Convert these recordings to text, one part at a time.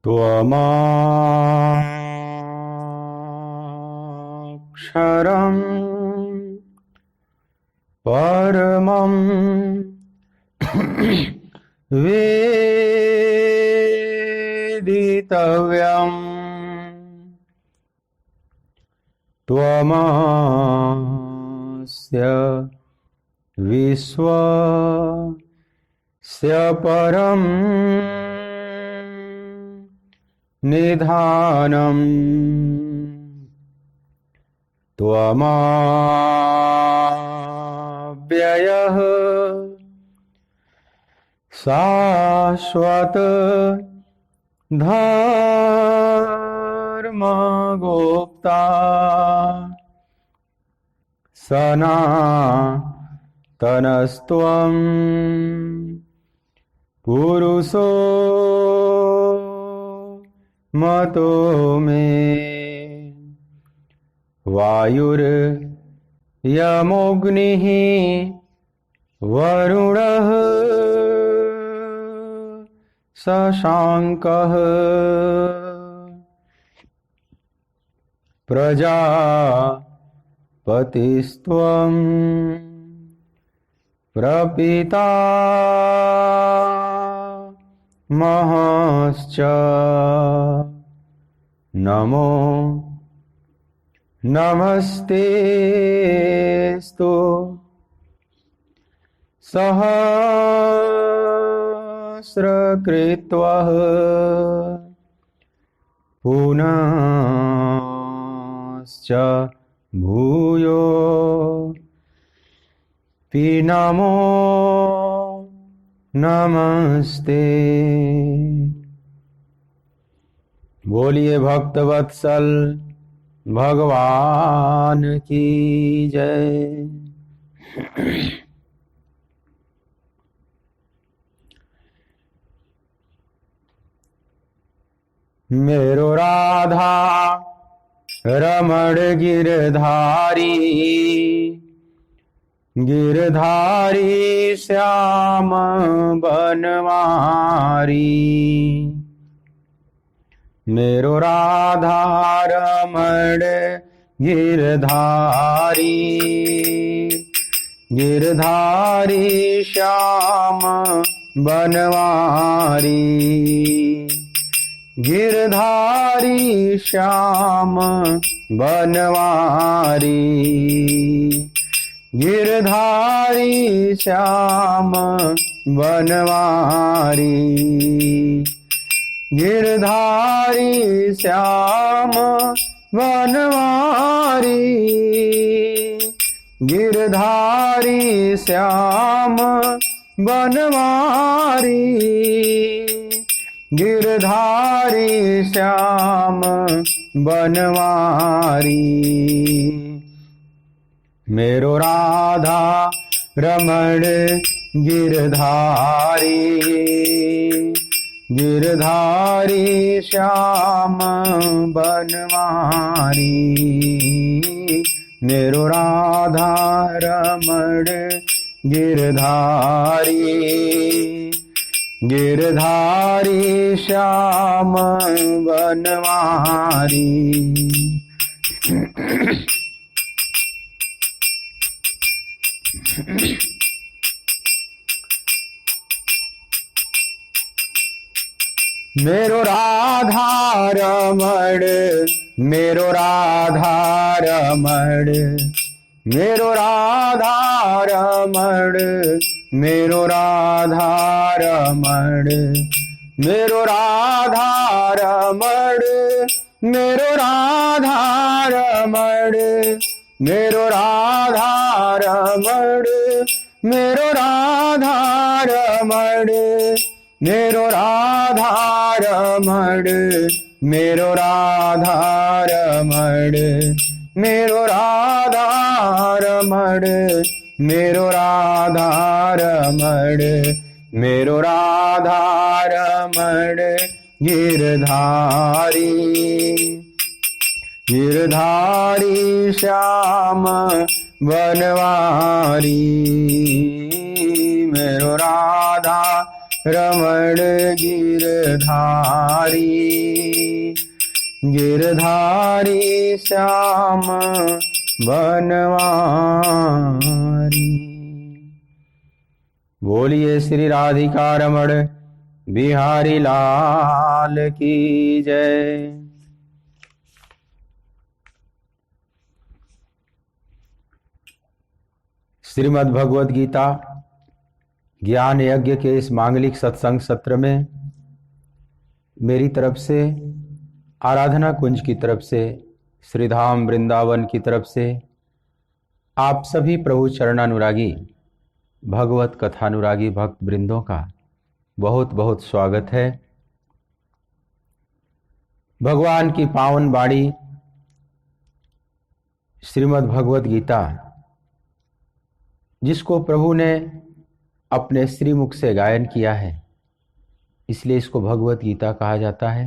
त्वमक्षरं परमं वेदितव्यम् त्वमस्य विश्वस्य परं निधानम् त्वमव्ययः शाश्वत धर्मगोप्ता सनातनस्त्वं पुरुषो मतो मे वायुर्यमोऽग्निः वरुणः शशाङ्कः प्रजापतिस्त्वं प्रपिता महश्च नमो नमस्तेस्तु सहस्रकृत्वः पुनश्च भूयो पि नमो नमस्ते। बोलिए भक्तवत्सल भगवान की जय। मेरो राधा रमण गिरधारी, गिरधारी श्याम बनवारी। मेरो राधा रमण गिरधारी, गिरधारी श्याम बनवारी। गिरधारी श्याम बनवारी, गिरधारी श्याम बनवारी। गिरधारी श्याम बनवारी, गिरधारी श्याम बनवारी। गिरधारी श्याम बनवारी। मेरो राधा रमण गिरधारी, गिरधारी श्याम बनवारी। मेरो राधा रमण गिरधारी, गिरधारी श्याम बनवारी। मेरो राधा रमण, मेरो राधा रमण, मेरो राधा रमण, मेरो राधा रमण। मेरो राधा रमण, मेरो राधा रमण, मेरो राधा रमण, मेरो राधा रमण। मेरो राधा रमण, मेरो राधा रमण, मेरो राधा रमण, मेरो राधा रमण। मेरो राधा रमण गिरधारी, गिरधारी श्याम बनवारी। मेरो राधा रमण गिरधारी, गिरधारी श्याम बनवारी। बोलिए श्री राधिका रमण बिहारी लाल की जय। श्रीमद् भगवद गीता ज्ञान यज्ञ के इस मांगलिक सत्संग सत्र में मेरी तरफ से, आराधना कुंज की तरफ से, श्रीधाम वृंदावन की तरफ से आप सभी प्रभु चरणानुरागी भगवत कथानुरागी भक्त वृंदों का बहुत बहुत स्वागत है। भगवान की पावन बाणी श्रीमद् भगवद गीता, जिसको प्रभु ने अपने श्रीमुख से गायन किया है, इसलिए इसको भगवत गीता कहा जाता है।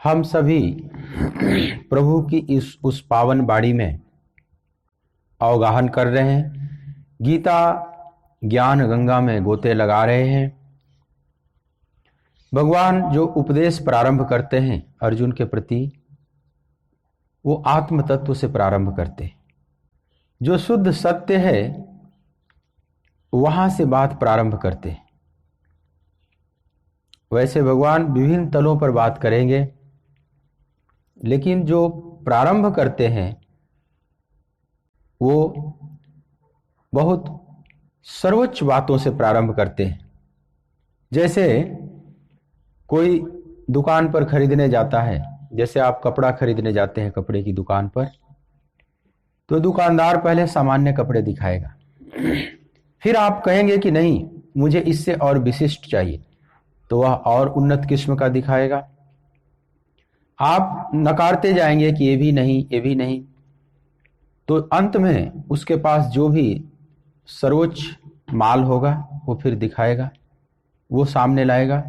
हम सभी प्रभु की उस पावन बाणी में अवगाहन कर रहे हैं, गीता ज्ञान गंगा में गोते लगा रहे हैं। भगवान जो उपदेश प्रारंभ करते हैं अर्जुन के प्रति, वो आत्म तत्व से प्रारंभ करते हैं। जो शुद्ध सत्य है वहां से बात प्रारंभ करते हैं। वैसे भगवान विभिन्न तलों पर बात करेंगे, लेकिन जो प्रारंभ करते हैं वो बहुत सर्वोच्च बातों से प्रारंभ करते हैं। जैसे कोई दुकान पर खरीदने जाता है, जैसे आप कपड़ा खरीदने जाते हैं कपड़े की दुकान पर, तो दुकानदार पहले सामान्य कपड़े दिखाएगा, फिर आप कहेंगे कि नहीं मुझे इससे और विशिष्ट चाहिए, तो वह और उन्नत किस्म का दिखाएगा। आप नकारते जाएंगे कि ये भी नहीं, ये भी नहीं, तो अंत में उसके पास जो भी सर्वोच्च माल होगा वो फिर दिखाएगा, वो सामने लाएगा।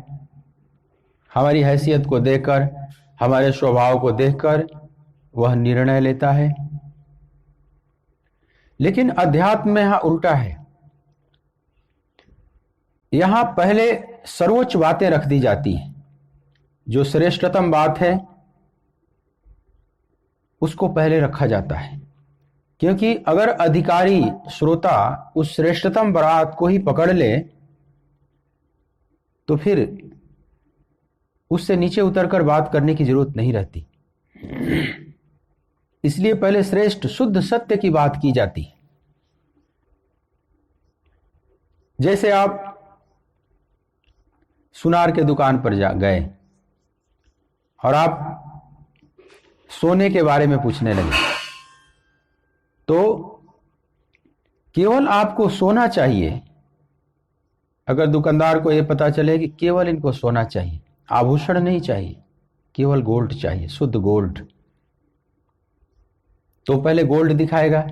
हमारी हैसियत को देखकर, हमारे स्वभाव को देखकर वह निर्णय लेता है। लेकिन अध्यात्म में यहां उल्टा है। यहां पहले सर्वोच्च बातें रख दी जाती हैं, जो श्रेष्ठतम बात है उसको पहले रखा जाता है, क्योंकि अगर अधिकारी श्रोता उस श्रेष्ठतम बात को ही पकड़ ले तो फिर उससे नीचे उतरकर बात करने की जरूरत नहीं रहती। इसलिए पहले श्रेष्ठ शुद्ध सत्य की बात की जाती है। जैसे आप सुनार के दुकान पर गए और आप सोने के बारे में पूछने लगे, तो केवल आपको सोना चाहिए। अगर दुकानदार को यह पता चले कि केवल इनको सोना चाहिए, आभूषण नहीं चाहिए, केवल गोल्ड चाहिए, शुद्ध गोल्ड, तो पहले गोल्ड दिखाएगा,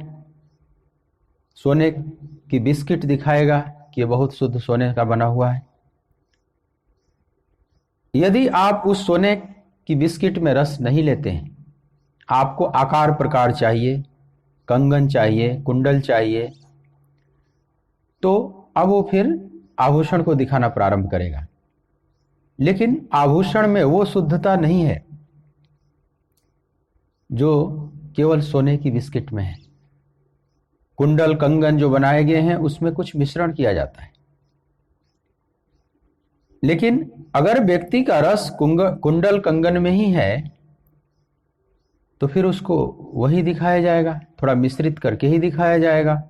सोने की बिस्किट दिखाएगा कि बहुत शुद्ध सोने का बना हुआ है। यदि आप उस सोने की बिस्किट में रस नहीं लेते हैं, आपको आकार प्रकार चाहिए, कंगन चाहिए, कुंडल चाहिए, तो अब वो फिर आभूषण को दिखाना प्रारंभ करेगा। लेकिन आभूषण में वो शुद्धता नहीं है जो केवल सोने की बिस्किट में है। कुंडल कंगन जो बनाए गए हैं उसमें कुछ मिश्रण किया जाता है। लेकिन अगर व्यक्ति का रस कुंडल कंगन में ही है तो फिर उसको वही दिखाया जाएगा, थोड़ा मिश्रित करके ही दिखाया जाएगा।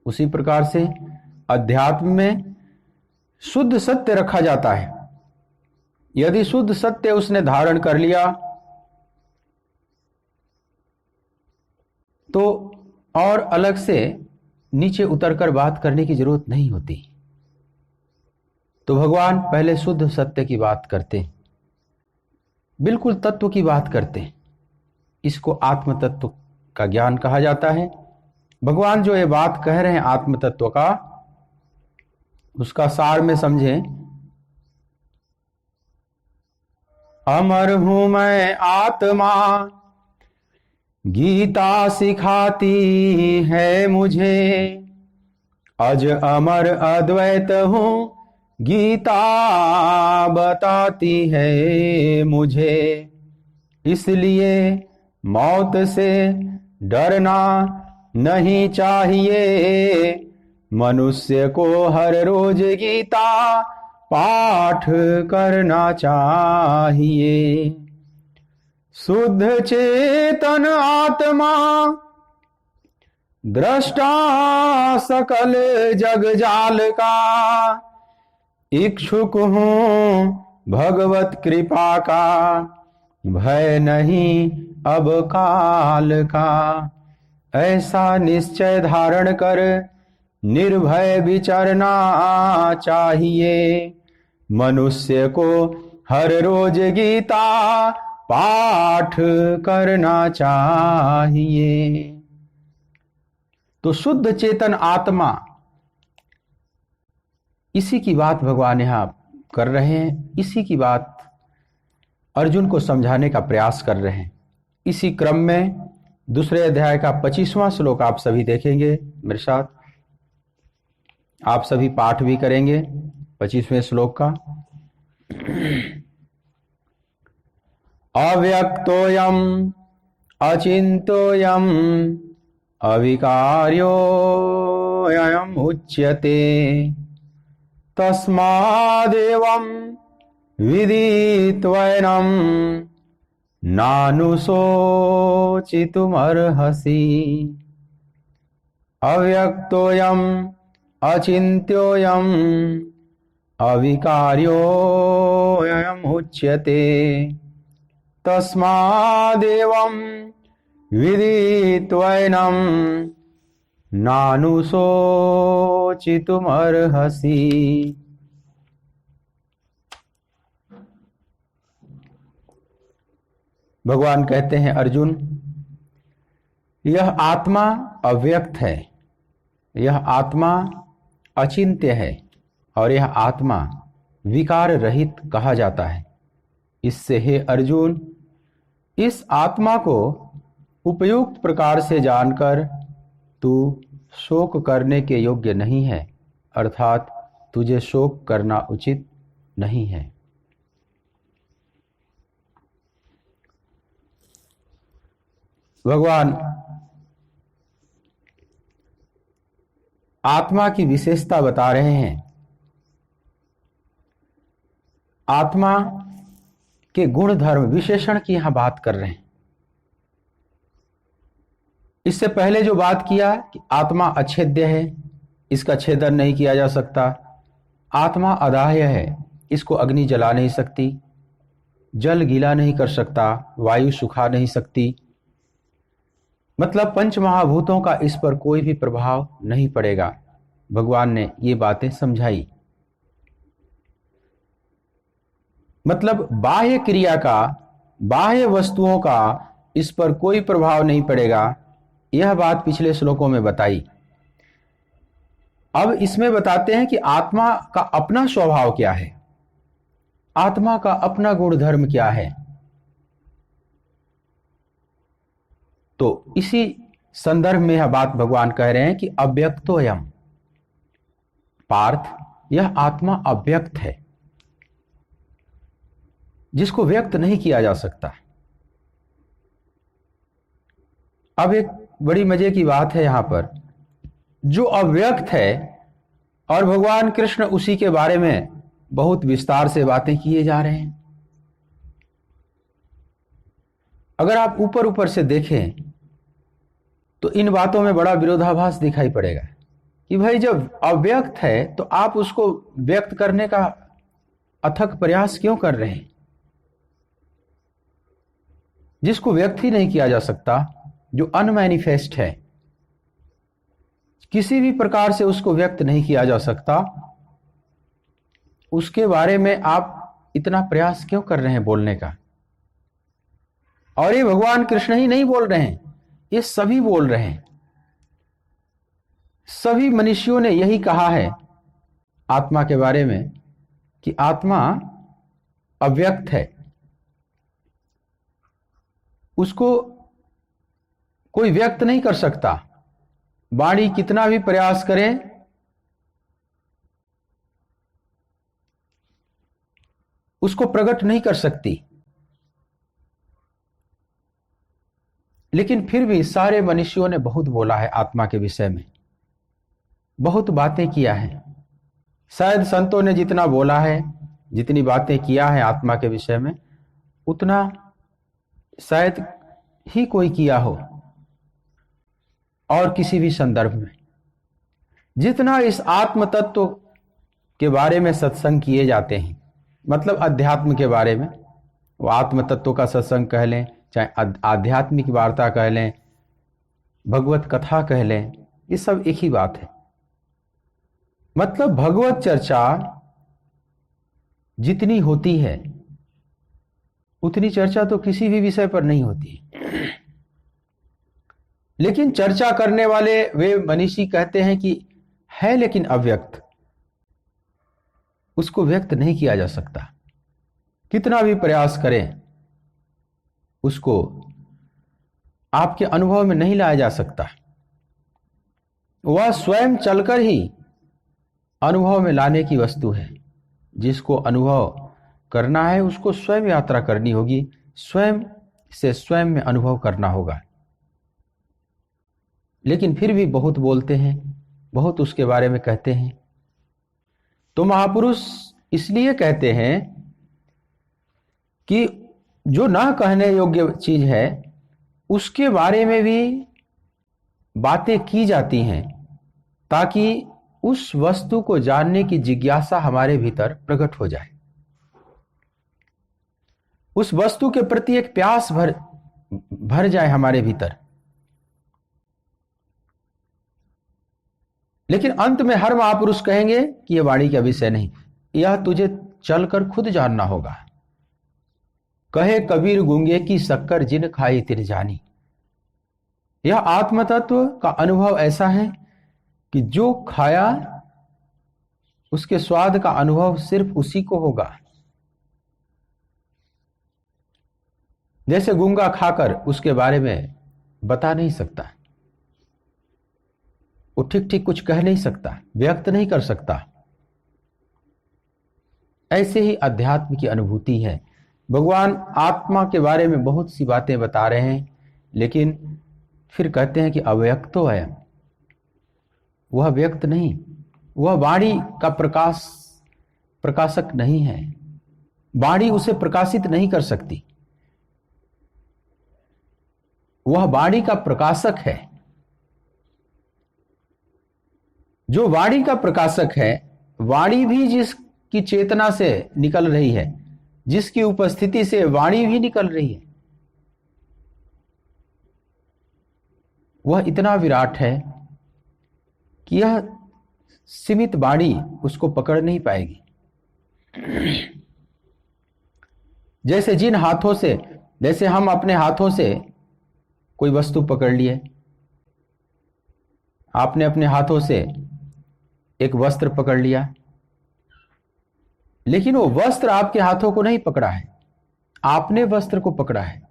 उसी प्रकार से अध्यात्म में शुद्ध सत्य रखा जाता है। यदि शुद्ध सत्य उसने धारण कर लिया तो और अलग से नीचे उतरकर बात करने की जरूरत नहीं होती। तो भगवान पहले शुद्ध सत्य की बात करते, बिल्कुल तत्व की बात करते। इसको आत्म तत्व का ज्ञान कहा जाता है। भगवान जो ये बात कह रहे हैं आत्म तत्व का, उसका सार में समझें। अमर हूं मैं आत्मा, गीता सिखाती है मुझे, अज अमर अद्वैत हूँ गीता बताती है मुझे, इसलिए मौत से डरना नहीं चाहिए। मनुष्य को हर रोज गीता पाठ करना चाहिए। शुद्ध चेतन आत्मा दृष्टा सकल जग जाल का, इच्छुक हूँ भगवत कृपा का, भय नहीं अब काल का। ऐसा निश्चय धारण कर निर्भय विचरना चाहिए। मनुष्य को हर रोज गीता पाठ करना चाहिए। तो शुद्ध चेतन आत्मा, इसी की बात भगवान यहां कर रहे हैं, इसी की बात अर्जुन को समझाने का प्रयास कर रहे हैं। इसी क्रम में दूसरे अध्याय का 25वां श्लोक आप सभी देखेंगे मेरे साथ, आप सभी पाठ भी करेंगे 25वें श्लोक का। अव्यक्तोऽयम् अचिन्त्योऽयम् अविकार्योऽयम् उच्यते, तस्मादेवं विदित्वैनं नानुशोचितुमर्हसि। अव्यक्तोऽयम् अचिन्त्योऽयम् अविकार्योऽयम् उच्यते, तस्मादेवं विदित्वैनं नानुशोचितुमर्हसि। भगवान कहते हैं अर्जुन, यह आत्मा अव्यक्त है, यह आत्मा अचिंत्य है और यह आत्मा विकार रहित कहा जाता है। इससे हे अर्जुन, इस आत्मा को उपयुक्त प्रकार से जानकर तू शोक करने के योग्य नहीं है, अर्थात तुझे शोक करना उचित नहीं है। भगवान आत्मा की विशेषता बता रहे हैं, आत्मा के गुण धर्म विशेषण की यहां बात कर रहे हैं। इससे पहले जो बात किया कि आत्मा अछेद्य है, इसका छेदन नहीं किया जा सकता, आत्मा अदाह्य है, इसको अग्नि जला नहीं सकती, जल गीला नहीं कर सकता, वायु सुखा नहीं सकती, मतलब पंच महाभूतों का इस पर कोई भी प्रभाव नहीं पड़ेगा। भगवान ने ये बातें समझाई। मतलब बाह्य क्रिया का, बाह्य वस्तुओं का इस पर कोई प्रभाव नहीं पड़ेगा, यह बात पिछले श्लोकों में बताई। अब इसमें बताते हैं कि आत्मा का अपना स्वभाव क्या है, आत्मा का अपना गुण धर्म क्या है। तो इसी संदर्भ में यह बात भगवान कह रहे हैं कि अव्यक्तोऽयम्, पार्थ यह आत्मा अव्यक्त है, जिसको व्यक्त नहीं किया जा सकता। अब एक बड़ी मजे की बात है यहां पर, जो अव्यक्त है और भगवान कृष्ण उसी के बारे में बहुत विस्तार से बातें किए जा रहे हैं। अगर आप ऊपर ऊपर से देखें तो इन बातों में बड़ा विरोधाभास दिखाई पड़ेगा कि भाई जब अव्यक्त है तो आप उसको व्यक्त करने का अथक प्रयास क्यों कर रहे हैं। जिसको व्यक्त ही नहीं किया जा सकता, जो अनमैनिफेस्ट है, किसी भी प्रकार से उसको व्यक्त नहीं किया जा सकता, उसके बारे में आप इतना प्रयास क्यों कर रहे हैं बोलने का। और ये भगवान कृष्ण ही नहीं बोल रहे हैं, ये सभी बोल रहे हैं। सभी मनुष्यों ने यही कहा है आत्मा के बारे में कि आत्मा अव्यक्त है, उसको कोई व्यक्त नहीं कर सकता। वाणी कितना भी प्रयास करे उसको प्रकट नहीं कर सकती। लेकिन फिर भी सारे मनुष्यों ने बहुत बोला है आत्मा के विषय में, बहुत बातें किया है। शायद संतों ने जितना बोला है, जितनी बातें किया है आत्मा के विषय में, उतना शायद ही कोई किया हो और किसी भी संदर्भ में। जितना इस आत्म तत्व के बारे में सत्संग किए जाते हैं, मतलब अध्यात्म के बारे में, वो आत्म तत्व का सत्संग कह लें, चाहे आध्यात्मिक वार्ता कह लें, भगवत कथा कह लें, ये सब एक ही बात है। मतलब भगवत चर्चा जितनी होती है उतनी चर्चा तो किसी भी विषय पर नहीं होती। लेकिन चर्चा करने वाले वे मनीषी कहते हैं कि है लेकिन अव्यक्त, उसको व्यक्त नहीं किया जा सकता। कितना भी प्रयास करें उसको आपके अनुभव में नहीं लाया जा सकता। वह स्वयं चलकर ही अनुभव में लाने की वस्तु है। जिसको अनुभव करना है उसको स्वयं यात्रा करनी होगी, स्वयं से स्वयं में अनुभव करना होगा। लेकिन फिर भी बहुत बोलते हैं, बहुत उसके बारे में कहते हैं। तो महापुरुष इसलिए कहते हैं कि जो ना कहने योग्य चीज है उसके बारे में भी बातें की जाती हैं, ताकि उस वस्तु को जानने की जिज्ञासा हमारे भीतर प्रकट हो जाए, उस वस्तु के प्रति एक प्यास भर जाए हमारे भीतर। लेकिन अंत में हर महापुरुष कहेंगे कि यह वाणी का विषय नहीं, यह तुझे चलकर खुद जानना होगा। कहे कबीर गूंगे की शक्कर जिन खाई तिर जानी। यह आत्म तत्व का अनुभव ऐसा है कि जो खाया उसके स्वाद का अनुभव सिर्फ उसी को होगा। जैसे गूंगा खाकर उसके बारे में बता नहीं सकता, वो ठीक ठीक कुछ कह नहीं सकता, व्यक्त नहीं कर सकता। ऐसे ही अध्यात्म की अनुभूति है। भगवान आत्मा के बारे में बहुत सी बातें बता रहे हैं, लेकिन फिर कहते हैं कि अव्यक्तो है, वह व्यक्त नहीं, वह वाणी का प्रकाशक नहीं है। वाणी उसे प्रकाशित नहीं कर सकती, वह वाणी का प्रकाशक है। जो वाणी का प्रकाशक है, वाणी भी जिसकी चेतना से निकल रही है, जिसकी उपस्थिति से वाणी भी निकल रही है, वह इतना विराट है कि यह सीमित वाणी उसको पकड़ नहीं पाएगी। जैसे हम अपने हाथों से कोई वस्तु पकड़ लिए, आपने अपने हाथों से एक वस्त्र पकड़ लिया, लेकिन वो वस्त्र आपके हाथों को नहीं पकड़ा है, आपने वस्त्र को पकड़ा है।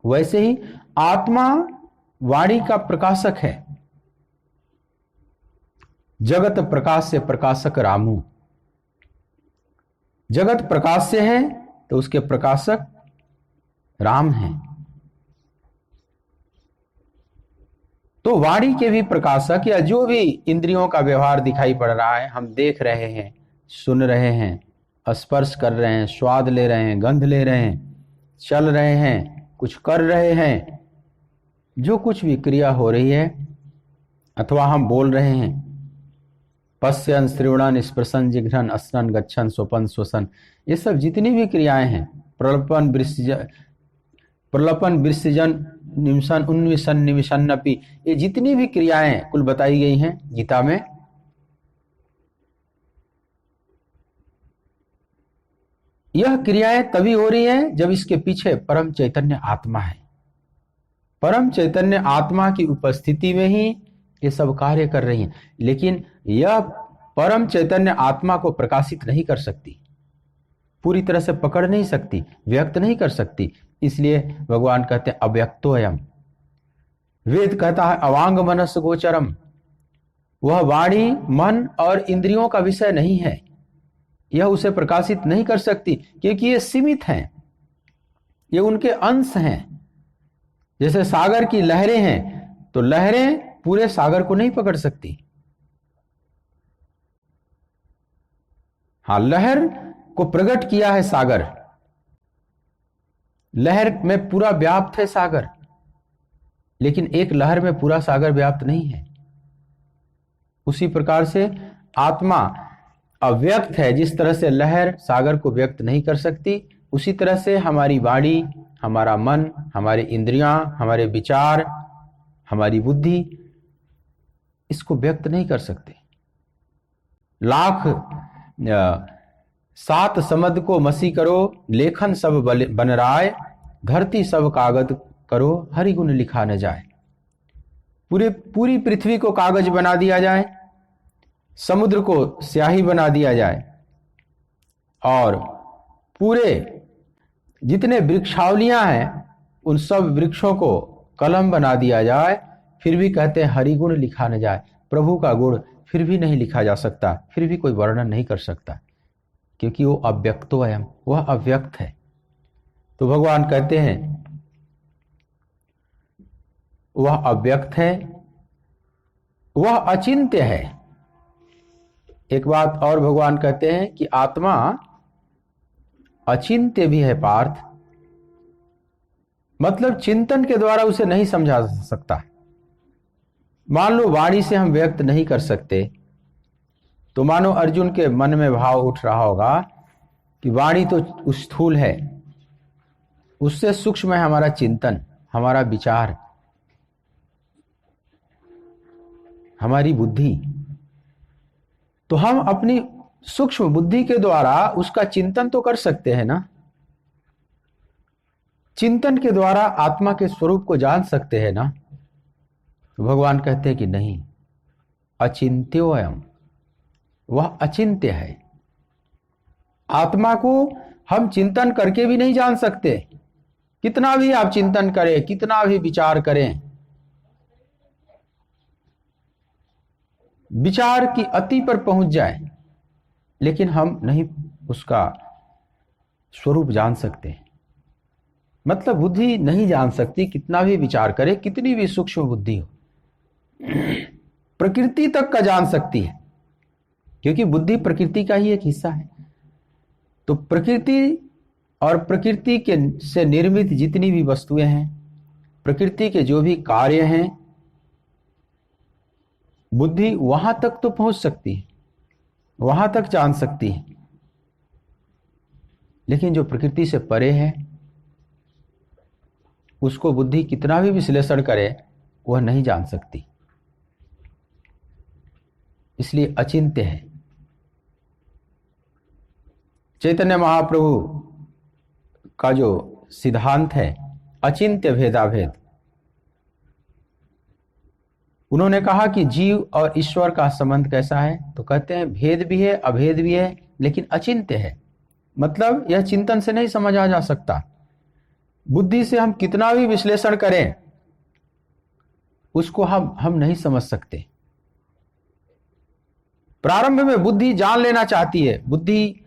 वैसे ही आत्मा वाणी का प्रकाशक है। जगत प्रकाश से प्रकाशक रामू। जगत प्रकाश से है तो उसके प्रकाशक राम हैं। तो वाणी के भी प्रकाशक, या जो भी इंद्रियों का व्यवहार दिखाई पड़ रहा है, हम देख रहे हैं, सुन रहे हैं, स्पर्श कर रहे हैं, स्वाद ले रहे हैं, गंध ले रहे हैं, चल रहे हैं, कुछ कर रहे हैं, जो कुछ भी क्रिया हो रही है, अथवा हम बोल रहे हैं, पश्यन श्रवणन स्पर्शन जिघ्रन अस्नन गच्छन स्वपन श्वसन, ये सब जितनी भी क्रियाएं हैं, प्रलपन विसर्जन निमिषन उन्मिषन निमिषन्नपि, ये जितनी भी क्रियाएं कुल बताई गई हैं गीता में, यह क्रियाएं तभी हो रही हैं जब इसके पीछे परम चैतन्य आत्मा है। परम चैतन्य आत्मा की उपस्थिति में ही ये सब कार्य कर रही हैं। लेकिन यह परम चैतन्य आत्मा को प्रकाशित नहीं कर सकती, पूरी तरह से पकड़ नहीं सकती, व्यक्त नहीं कर सकती। इसलिए भगवान कहते हैं अव्यक्तो अयम। वेद कहता है अवांग मनस गोचरम। वह वाणी मन और इंद्रियों का विषय नहीं है, यह उसे प्रकाशित नहीं कर सकती, क्योंकि ये सीमित हैं, ये उनके अंश हैं। जैसे सागर की लहरें हैं, तो लहरें पूरे सागर को नहीं पकड़ सकती। हाँ, लहर को प्रकट किया है सागर, लहर में पूरा व्याप्त है सागर, लेकिन एक लहर में पूरा सागर व्याप्त नहीं है। उसी प्रकार से आत्मा अव्यक्त है। जिस तरह से लहर सागर को व्यक्त नहीं कर सकती, उसी तरह से हमारी वाणी, हमारा मन, हमारी इंद्रियां, हमारे विचार, हमारी बुद्धि इसको व्यक्त नहीं कर सकते। लाख 7 समद को मसी करो, लेखन सब बन राय, धरती सब कागज करो, हरि गुण लिखा न जाए। पूरी पृथ्वी को कागज बना दिया जाए, समुद्र को स्याही बना दिया जाए, और पूरे जितने वृक्षावलियां हैं उन सब वृक्षों को कलम बना दिया जाए, फिर भी कहते हैं हरि गुण लिखा न जाए। प्रभु का गुण फिर भी नहीं लिखा जा सकता, फिर भी कोई वर्णन नहीं कर सकता, क्योंकि वो अव्यक्तोऽयम्, वह अव्यक्त है। तो भगवान कहते हैं वह अव्यक्त है, वह अचिंत्य है। एक बात और भगवान कहते हैं कि आत्मा अचिंत्य भी है पार्थ, मतलब चिंतन के द्वारा उसे नहीं समझा सकता। मान लो वाणी से हम व्यक्त नहीं कर सकते, तो मानो अर्जुन के मन में भाव उठ रहा होगा कि वाणी तो स्थूल है, उससे सूक्ष्म है हमारा चिंतन, हमारा विचार, हमारी बुद्धि। तो हम अपनी सूक्ष्म बुद्धि के द्वारा उसका चिंतन तो कर सकते हैं ना, चिंतन के द्वारा आत्मा के स्वरूप को जान सकते हैं ना। तो भगवान कहते हैं कि नहीं, अचिंत्योऽयम्, वह अचिंत्य है। आत्मा को हम चिंतन करके भी नहीं जान सकते। कितना भी आप चिंतन करें, कितना भी विचार करें, विचार की अति पर पहुंच जाए, लेकिन हम नहीं उसका स्वरूप जान सकते। मतलब बुद्धि नहीं जान सकती, कितना भी विचार करे, कितनी भी सूक्ष्म बुद्धि हो, प्रकृति तक का जान सकती है, क्योंकि बुद्धि प्रकृति का ही एक हिस्सा है। तो प्रकृति और प्रकृति के से निर्मित जितनी भी वस्तुएं हैं, प्रकृति के जो भी कार्य हैं, बुद्धि वहां तक तो पहुंच सकती है, वहां तक जान सकती है, लेकिन जो प्रकृति से परे है उसको बुद्धि कितना भी विश्लेषण करे वह नहीं जान सकती, इसलिए अचिंत्य है। चैतन्य महाप्रभु का जो सिद्धांत है अचिंत्य भेदाभेद, उन्होंने कहा कि जीव और ईश्वर का संबंध कैसा है, तो कहते हैं भेद भी है, अभेद भी है, लेकिन अचिंत्य है। मतलब यह चिंतन से नहीं समझा जा सकता, बुद्धि से हम कितना भी विश्लेषण करें उसको हम नहीं समझ सकते। प्रारंभ में बुद्धि जान लेना चाहती है, बुद्धि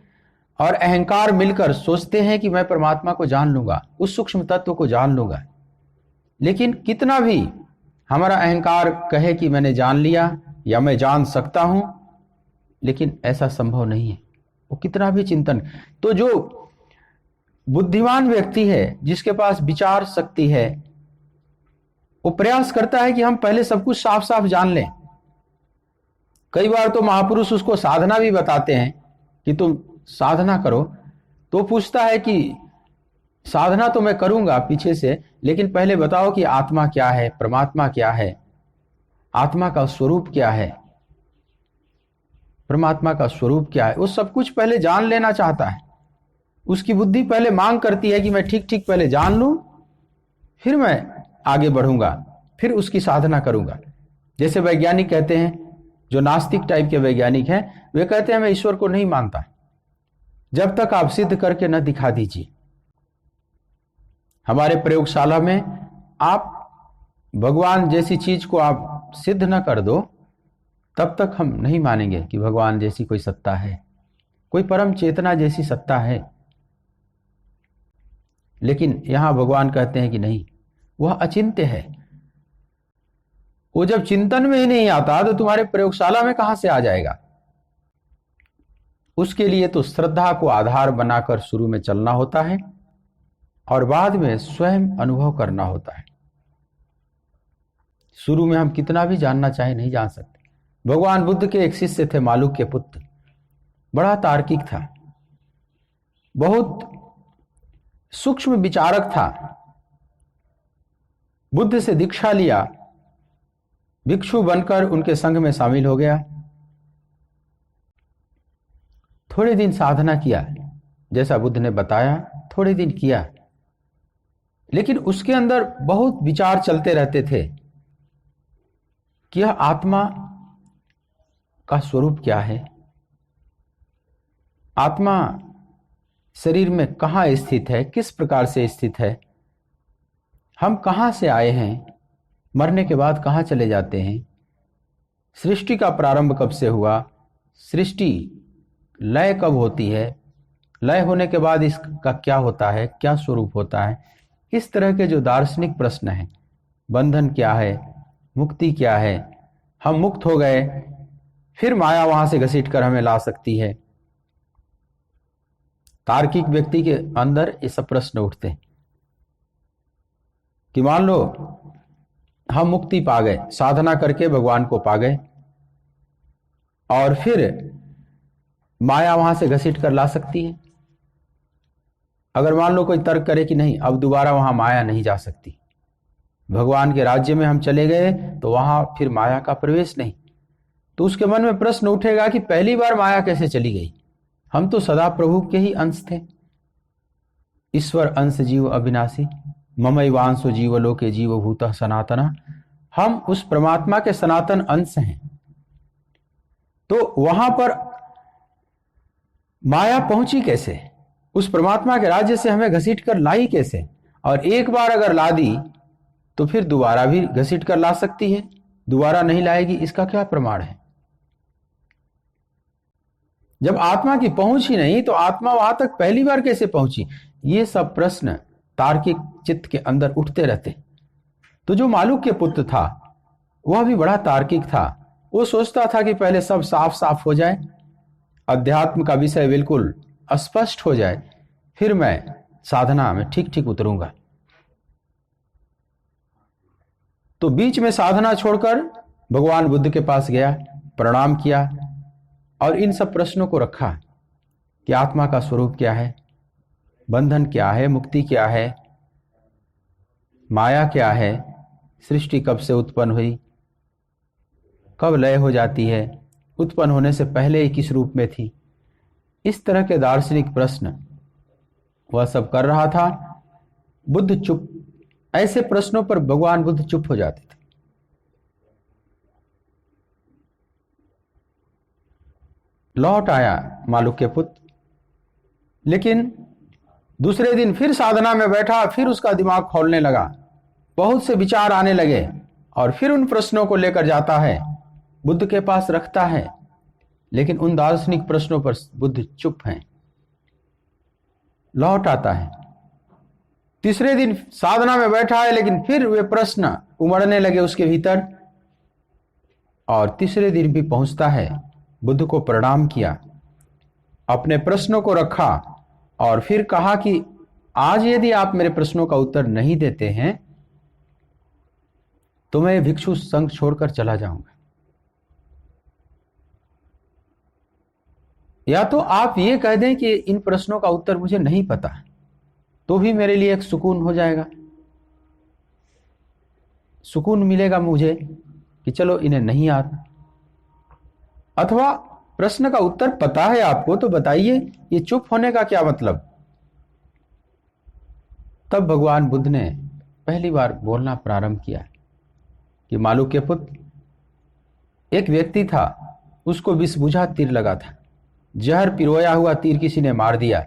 और अहंकार मिलकर सोचते हैं कि मैं परमात्मा को जान लूंगा, उस सूक्ष्म तत्व को जान लूंगा, लेकिन कितना भी हमारा अहंकार कहे कि मैंने जान लिया या मैं जान सकता हूं, लेकिन ऐसा संभव नहीं है। वो कितना भी चिंतन, तो जो बुद्धिमान व्यक्ति है, जिसके पास विचार शक्ति है, वो प्रयास करता है कि हम पहले सब कुछ साफ साफ जान लें। कई बार तो महापुरुष उसको साधना भी बताते हैं कि तुम साधना करो, तो पूछता है कि साधना तो मैं करूंगा पीछे से, लेकिन पहले बताओ कि आत्मा क्या है, परमात्मा क्या है, आत्मा का स्वरूप क्या है, परमात्मा का स्वरूप क्या है। वो सब कुछ पहले जान लेना चाहता है। उसकी बुद्धि पहले मांग करती है कि मैं ठीक ठीक पहले जान लूं, फिर मैं आगे बढ़ूंगा, फिर उसकी साधना करूंगा। जैसे वैज्ञानिक कहते हैं, जो नास्तिक टाइप के वैज्ञानिक हैं, वे कहते हैं मैं ईश्वर को नहीं मानता जब तक आप सिद्ध करके न दिखा दीजिए। हमारे प्रयोगशाला में आप भगवान जैसी चीज को आप सिद्ध न कर दो, तब तक हम नहीं मानेंगे कि भगवान जैसी कोई सत्ता है। कोई परम चेतना जैसी सत्ता है। लेकिन यहां भगवान कहते हैं कि नहीं, वह अचिंत्य है। वो जब चिंतन में ही नहीं आता तो तुम्हारे प्रयोगशाला में कहां से आ जाएगा। उसके लिए तो श्रद्धा को आधार बनाकर शुरू में चलना होता है और बाद में स्वयं अनुभव करना होता है। शुरू में हम कितना भी जानना चाहे नहीं जान सकते। भगवान बुद्ध के एक शिष्य थे मालूक के पुत्र, बड़ा तार्किक था, बहुत सूक्ष्म विचारक था। बुद्ध से दीक्षा लिया, भिक्षु बनकर उनके संघ में शामिल हो गया। थोड़े दिन साधना किया, जैसा बुद्ध ने बताया, थोड़े दिन किया, लेकिन उसके अंदर बहुत विचार चलते रहते थे कि यह आत्मा का स्वरूप क्या है, आत्मा शरीर में कहां स्थित है, किस प्रकार से स्थित है, हम कहां से आए हैं, मरने के बाद कहां चले जाते हैं, सृष्टि का प्रारंभ कब से हुआ, सृष्टि लय कब होती है, लय होने के बाद इसका क्या होता है, क्या स्वरूप होता है। इस तरह के जो दार्शनिक प्रश्न हैं, बंधन क्या है, मुक्ति क्या है, हम मुक्त हो गए फिर माया वहां से घसीट कर हमें ला सकती है। तार्किक व्यक्ति के अंदर ये सब प्रश्न उठते हैं कि मान लो हम मुक्ति पा गए, साधना करके भगवान को पा गए, और फिर माया वहां से घसीट कर ला सकती है। अगर मान लो कोई तर्क करे कि नहीं, अब दोबारा वहां माया नहीं जा सकती, भगवान के राज्य में हम चले गए तो वहां फिर माया का प्रवेश नहीं, तो उसके मन में प्रश्न उठेगा कि पहली बार माया कैसे चली गई, हम तो सदा प्रभु के ही अंश थे। ईश्वर अंश जीव अविनाशी, ममैवांशो जीव लोके जीव भूतः सनातना, हम उस परमात्मा के सनातन अंश हैं। तो वहां पर माया पहुंची कैसे, उस परमात्मा के राज्य से हमें घसीट कर लाई कैसे, और एक बार अगर ला दी तो फिर दोबारा भी घसीट कर ला सकती है, दोबारा नहीं लाएगी, इसका क्या प्रमाण है। जब आत्मा की पहुंच ही नहीं तो आत्मा वहां तक पहली बार कैसे पहुंची। ये सब प्रश्न तार्किक चित्त के अंदर उठते रहते। तो जो मालूक के पुत्र था वह भी बड़ा तार्किक था। वो सोचता था कि पहले सब साफ साफ हो जाए, अध्यात्म का विषय बिल्कुल स्पष्ट हो जाए, फिर मैं साधना में ठीक ठीक उतरूंगा। तो बीच में साधना छोड़कर भगवान बुद्ध के पास गया, प्रणाम किया और इन सब प्रश्नों को रखा कि आत्मा का स्वरूप क्या है, बंधन क्या है, मुक्ति क्या है, माया क्या है, सृष्टि कब से उत्पन्न हुई, कब लय हो जाती है, उत्पन्न होने से पहले ही किस रूप में थी। इस तरह के दार्शनिक प्रश्न वह सब कर रहा था। बुद्ध चुप, ऐसे प्रश्नों पर भगवान बुद्ध चुप हो जाते थे। लौट आया मालूक के पुत्र, लेकिन दूसरे दिन फिर साधना में बैठा, फिर उसका दिमाग खोलने लगा, बहुत से विचार आने लगे और फिर उन प्रश्नों को लेकर जाता है, बुद्ध के पास रखता है, लेकिन उन दार्शनिक प्रश्नों पर बुद्ध चुप हैं। लौट आता है, तीसरे दिन साधना में बैठा है, लेकिन फिर वे प्रश्न उमड़ने लगे उसके भीतर, और तीसरे दिन भी पहुंचता है, बुद्ध को प्रणाम किया, अपने प्रश्नों को रखा और फिर कहा कि आज यदि आप मेरे प्रश्नों का उत्तर नहीं देते हैं तो मैं भिक्षु संघ छोड़कर चला जाऊंगा, या तो आप ये कह दें कि इन प्रश्नों का उत्तर मुझे नहीं पता, तो भी मेरे लिए एक सुकून हो जाएगा, सुकून मिलेगा मुझे कि चलो इन्हें नहीं आता। अथवा प्रश्न का उत्तर पता है आपको तो बताइए, ये चुप होने का क्या मतलब। तब भगवान बुद्ध ने पहली बार बोलना प्रारंभ किया कि मालूक के पुत्र, एक व्यक्ति था, उसको विषबुझा तीर लगा था, जहर पिरोया हुआ तीर किसी ने मार दिया।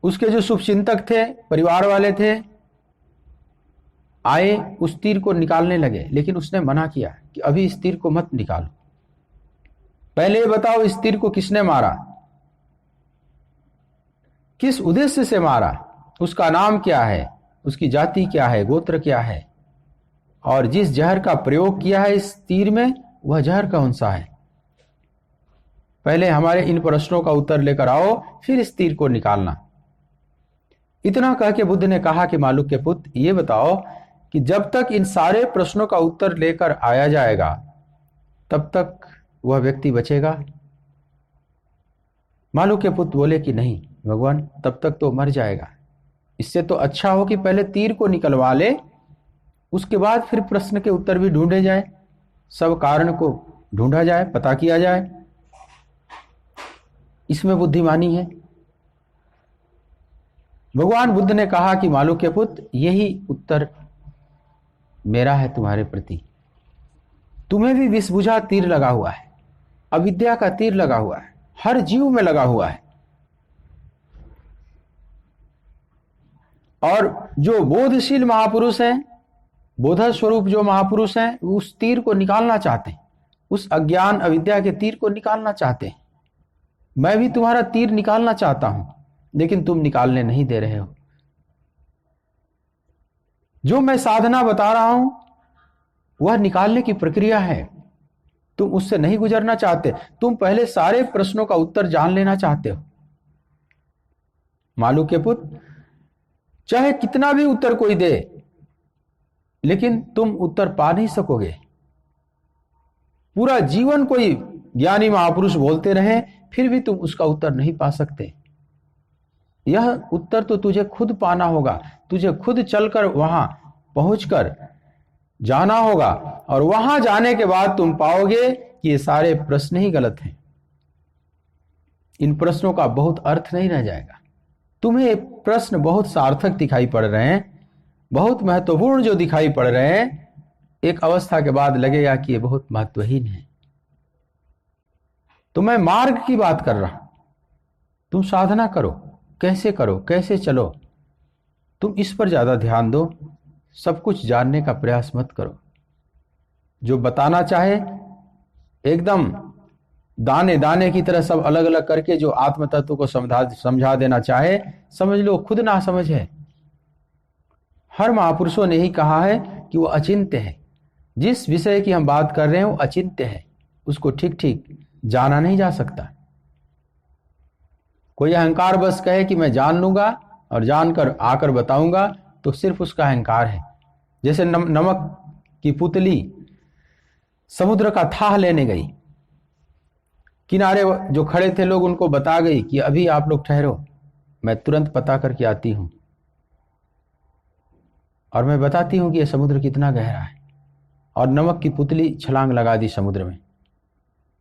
उसके जो शुभचिंतक थे, परिवार वाले थे, आए उस तीर को निकालने लगे, लेकिन उसने मना किया कि अभी इस तीर को मत निकालो। पहले ये बताओ, इस तीर को किसने मारा, किस उद्देश्य से मारा, उसका नाम क्या है, उसकी जाति क्या है, गोत्र क्या है, और जिस जहर का प्रयोग किया है इस तीर में वह जहर कौन सा है। पहले हमारे इन प्रश्नों का उत्तर लेकर आओ, फिर इस तीर को निकालना। इतना कह के बुद्ध ने कहा कि मालूक के पुत्र, ये बताओ कि जब तक इन सारे प्रश्नों का उत्तर लेकर आया जाएगा तब तक वह व्यक्ति बचेगा। मालूक के पुत्र बोले कि नहीं भगवान, तब तक तो मर जाएगा। इससे तो अच्छा हो कि पहले तीर को निकलवा ले, उसके बाद फिर प्रश्न के उत्तर भी ढूंढे जाए, सब कारण को ढूंढा जाए, पता किया जाए। इसमें बुद्धिमानी है। भगवान बुद्ध ने कहा कि मालूक के पुत्र, यही उत्तर मेरा है तुम्हारे प्रति। तुम्हें भी विषबुझा तीर लगा हुआ है, अविद्या का तीर लगा हुआ है, हर जीव में लगा हुआ है। और जो बोधशील महापुरुष हैं, बोध स्वरूप जो महापुरुष हैं, उस तीर को निकालना चाहते हैं, उस अज्ञान अविद्या के तीर को निकालना चाहते हैं। मैं भी तुम्हारा तीर निकालना चाहता हूं, लेकिन तुम निकालने नहीं दे रहे हो। जो मैं साधना बता रहा हूं वह निकालने की प्रक्रिया है, तुम उससे नहीं गुजरना चाहते। तुम पहले सारे प्रश्नों का उत्तर जान लेना चाहते हो। मालूक के पुत्र, चाहे कितना भी उत्तर कोई दे, लेकिन तुम उत्तर पा नहीं सकोगे। पूरा जीवन कोई ज्ञानी महापुरुष बोलते रहे, फिर भी तुम उसका उत्तर नहीं पा सकते। यह उत्तर तो तुझे खुद पाना होगा, तुझे खुद चलकर वहां पहुंचकर जाना होगा, और वहां जाने के बाद तुम पाओगे कि ये सारे प्रश्न ही गलत हैं। इन प्रश्नों का बहुत अर्थ नहीं रह जाएगा। तुम्हें ये प्रश्न बहुत सार्थक दिखाई पड़ रहे हैं, बहुत महत्वपूर्ण जो दिखाई पड़ रहे हैं, एक अवस्था के बाद लगेगा कि ये बहुत महत्वहीन है। तो मैं मार्ग की बात कर रहा हूं। तुम साधना करो, कैसे करो, कैसे चलो, तुम इस पर ज्यादा ध्यान दो। सब कुछ जानने का प्रयास मत करो। जो बताना चाहे एकदम दाने दाने की तरह सब अलग अलग करके जो आत्म तत्व को समझा देना चाहे, समझ लो खुद ना समझ है। हर महापुरुषों ने ही कहा है कि वो अचिंत्य है। जिस विषय की हम बात कर रहे हैं वो अचिंत्य है, उसको ठीक ठीक जाना नहीं जा सकता। कोई अहंकार बस कहे कि मैं जान लूंगा और जानकर आकर बताऊंगा, तो सिर्फ उसका अहंकार है। जैसे नमक की पुतली समुद्र का थाह लेने गई, किनारे जो खड़े थे लोग उनको बता गई कि अभी आप लोग ठहरो, मैं तुरंत पता करके आती हूं और मैं बताती हूं कि यह समुद्र कितना गहरा है। और नमक की पुतली छलांग लगा दी समुद्र में।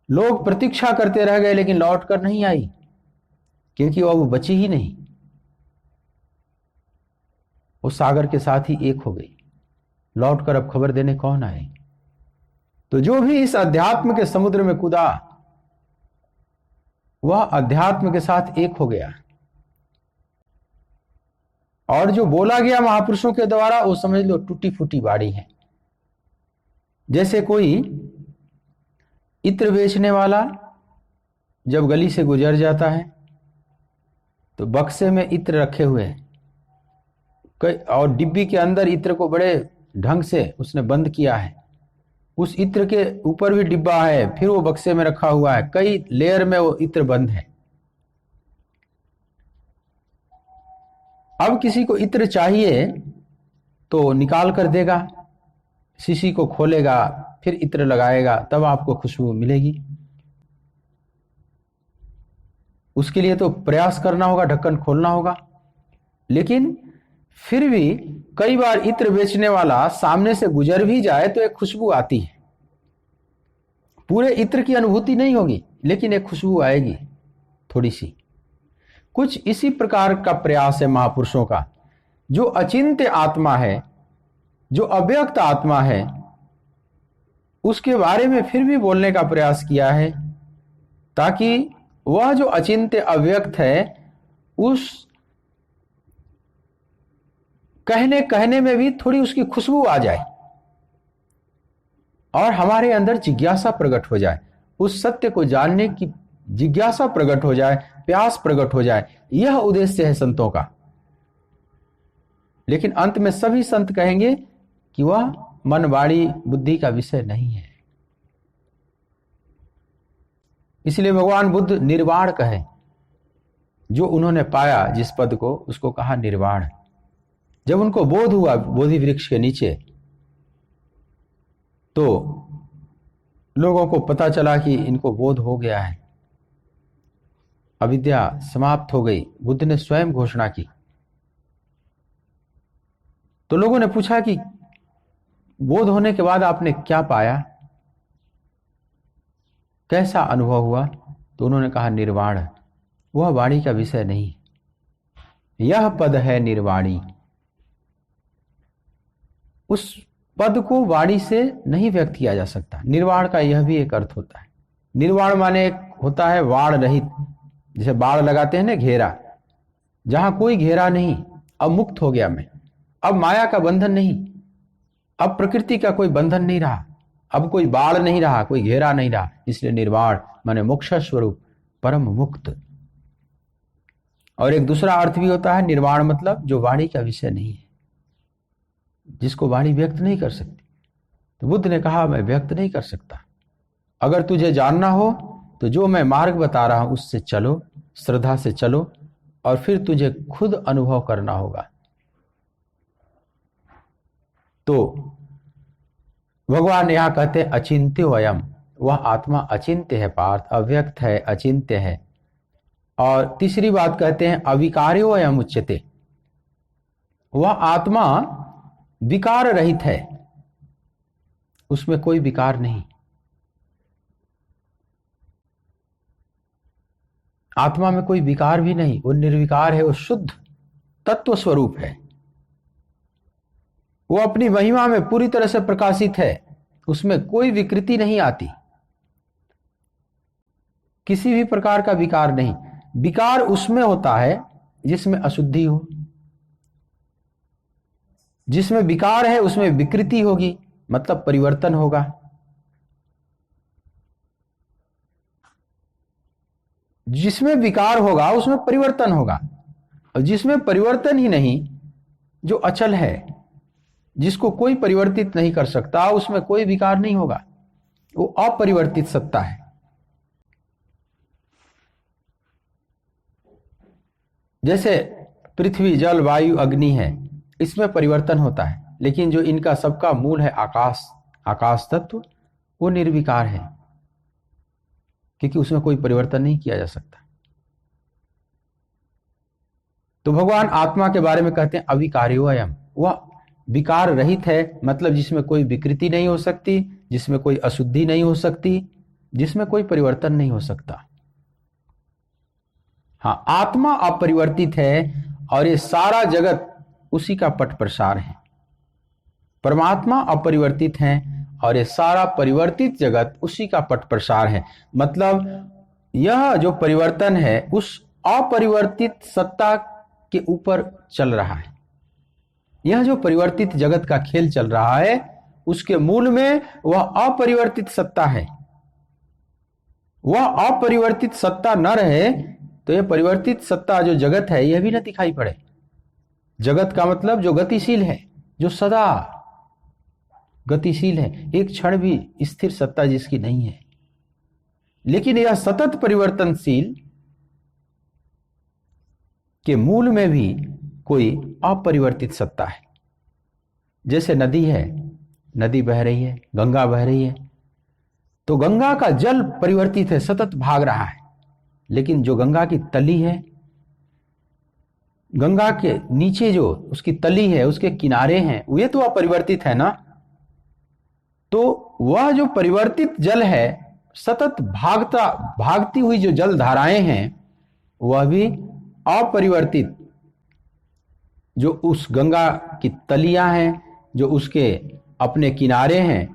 लोग प्रतीक्षा करते रह गए, लेकिन लौट कर नहीं आई, क्योंकि वो बची ही नहीं। वो सागर के साथ ही एक हो गई। लौट कर अब खबर देने कौन आए। तो जो भी इस अध्यात्म के समुद्र में कूदा, वह अध्यात्म के साथ एक हो गया। और जो बोला गया महापुरुषों के द्वारा, वो समझ लो टूटी फूटी बाड़ी है। जैसे कोई इत्र बेचने वाला जब गली से गुजर जाता है तो बक्से में इत्र रखे हुए हैं, और डिब्बी के अंदर इत्र को बड़े ढंग से उसने बंद किया है। उस इत्र के ऊपर भी डिब्बा है, फिर वो बक्से में रखा हुआ है, कई लेयर में वो इत्र बंद है। अब किसी को इत्र चाहिए तो निकाल कर देगा, शीशी को खोलेगा, फिर इत्र लगाएगा, तब आपको खुशबू मिलेगी। उसके लिए तो प्रयास करना होगा, ढक्कन खोलना होगा। लेकिन फिर भी कई बार इत्र बेचने वाला सामने से गुजर भी जाए तो एक खुशबू आती है। पूरे इत्र की अनुभूति नहीं होगी, लेकिन एक खुशबू आएगी थोड़ी सी। कुछ इसी प्रकार का प्रयास है महापुरुषों का। जो अचिंत्य आत्मा है, जो अव्यक्त आत्मा है, उसके बारे में फिर भी बोलने का प्रयास किया है, ताकि वह जो अचिंत्य अव्यक्त है, उस कहने में भी थोड़ी उसकी खुशबू आ जाए और हमारे अंदर जिज्ञासा प्रकट हो जाए। उस सत्य को जानने की जिज्ञासा प्रकट हो जाए, प्यास प्रकट हो जाए, यह उद्देश्य है संतों का। लेकिन अंत में सभी संत कहेंगे कि वह मन वाणी बुद्धि का विषय नहीं है। इसलिए भगवान बुद्ध निर्वाण कहे, जो उन्होंने पाया जिस पद को, उसको कहा निर्वाण। जब उनको बोध हुआ बोधि वृक्ष के नीचे, तो लोगों को पता चला कि इनको बोध हो गया है, अविद्या समाप्त हो गई। बुद्ध ने स्वयं घोषणा की। तो लोगों ने पूछा कि बोध होने के बाद आपने क्या पाया, कैसा अनुभव हुआ? तो उन्होंने कहा निर्वाण, वह वाणी का विषय नहीं, यह पद है निर्वाणी। उस पद को वाणी से नहीं व्यक्त किया जा सकता। निर्वाण का यह भी एक अर्थ होता है। निर्वाण माने एक होता है वाण रहित, जैसे बाढ़ लगाते हैं ना, घेरा, जहां कोई घेरा नहीं, अब मुक्त हो गया मैं, अब माया का बंधन नहीं, अब प्रकृति का कोई बंधन नहीं रहा, अब कोई बाढ़ नहीं रहा, कोई घेरा नहीं रहा, इसलिए निर्वाण माने मोक्ष स्वरूप, परम मुक्त। और एक दूसरा अर्थ भी होता है निर्वाण मतलब जो वाणी का विषय नहीं है, जिसको वाणी व्यक्त नहीं कर सकती। तो बुद्ध ने कहा मैं व्यक्त नहीं कर सकता। अगर तुझे जानना हो तो जो मैं मार्ग बता रहा हूं उससे चलो, श्रद्धा से चलो, और फिर तुझे खुद अनुभव करना होगा। तो भगवान यहां कहते हैं अचिंत्य वयम, वह आत्मा अचिंत्य है पार्थ, अव्यक्त है, अचिंत्य है। और तीसरी बात कहते हैं अविकार्यो वयम उच्यते, वह आत्मा विकार रहित है, उसमें कोई विकार नहीं। आत्मा में कोई विकार भी नहीं, वो निर्विकार है, वो शुद्ध तत्व स्वरूप है, वो अपनी महिमा में पूरी तरह से प्रकाशित है, उसमें कोई विकृति नहीं आती, किसी भी प्रकार का विकार नहीं। विकार उसमें होता है जिसमें अशुद्धि हो, जिसमें विकार है उसमें विकृति होगी, मतलब परिवर्तन होगा। जिसमें विकार होगा उसमें परिवर्तन होगा, और जिसमें परिवर्तन ही नहीं, जो अचल है, जिसको कोई परिवर्तित नहीं कर सकता, उसमें कोई विकार नहीं होगा, वो अपरिवर्तित सत्ता है। जैसे पृथ्वी, जल, वायु, अग्नि है, इसमें परिवर्तन होता है, लेकिन जो इनका सबका मूल है आकाश, आकाश तत्व, वो निर्विकार है, क्योंकि उसमें कोई परिवर्तन नहीं किया जा सकता। तो भगवान आत्मा के बारे में कहते हैं अविकार्यो अयम, वह विकार रहित है, मतलब जिसमें कोई विकृति नहीं हो सकती, जिसमें कोई अशुद्धि नहीं हो सकती, जिसमें कोई परिवर्तन नहीं हो सकता। हाँ, आत्मा अपरिवर्तित है और ये सारा जगत उसी का पट प्रसार है। परमात्मा अपरिवर्तित है और ये सारा परिवर्तित जगत उसी का पट प्रसार है। मतलब यह जो परिवर्तन है उस अपरिवर्तित सत्ता के ऊपर चल रहा है। यह जो परिवर्तित जगत का खेल चल रहा है उसके मूल में वह अपरिवर्तित सत्ता है। वह अपरिवर्तित सत्ता न रहे तो यह परिवर्तित सत्ता जो जगत है यह भी न दिखाई पड़े। जगत का मतलब जो गतिशील है, जो सदा गतिशील है, एक क्षण भी स्थिर सत्ता जिसकी नहीं है। लेकिन यह सतत परिवर्तनशील के मूल में भी कोई अपरिवर्तित सत्ता है। जैसे नदी है, नदी बह रही है, गंगा बह रही है, तो गंगा का जल परिवर्तित है, सतत भाग रहा है, लेकिन जो गंगा की तली है, गंगा के नीचे जो उसकी तली है, उसके किनारे हैं, वे तो अपरिवर्तित है ना। तो वह जो परिवर्तित जल है, सतत भागती हुई जो जल धाराएं हैं, वह भी अपरिवर्तित, जो उस गंगा की तलियां हैं, जो उसके अपने किनारे हैं,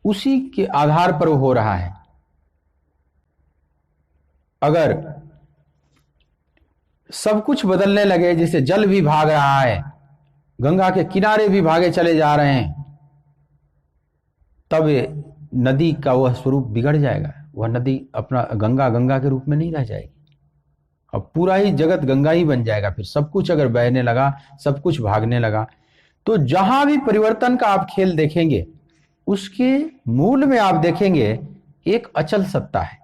उसी के आधार पर वो हो रहा है। अगर सब कुछ बदलने लगे, जैसे जल भी भाग रहा है, गंगा के किनारे भी भागे चले जा रहे हैं, तब नदी का वह स्वरूप बिगड़ जाएगा, वह नदी अपना गंगा गंगा के रूप में नहीं रह जाएगी। अब पूरा ही जगत गंगा ही बन जाएगा। फिर सब कुछ अगर बहने लगा, सब कुछ भागने लगा, तो जहां भी परिवर्तन का आप खेल देखेंगे, उसके मूल में आप देखेंगे एक अचल सत्ता है।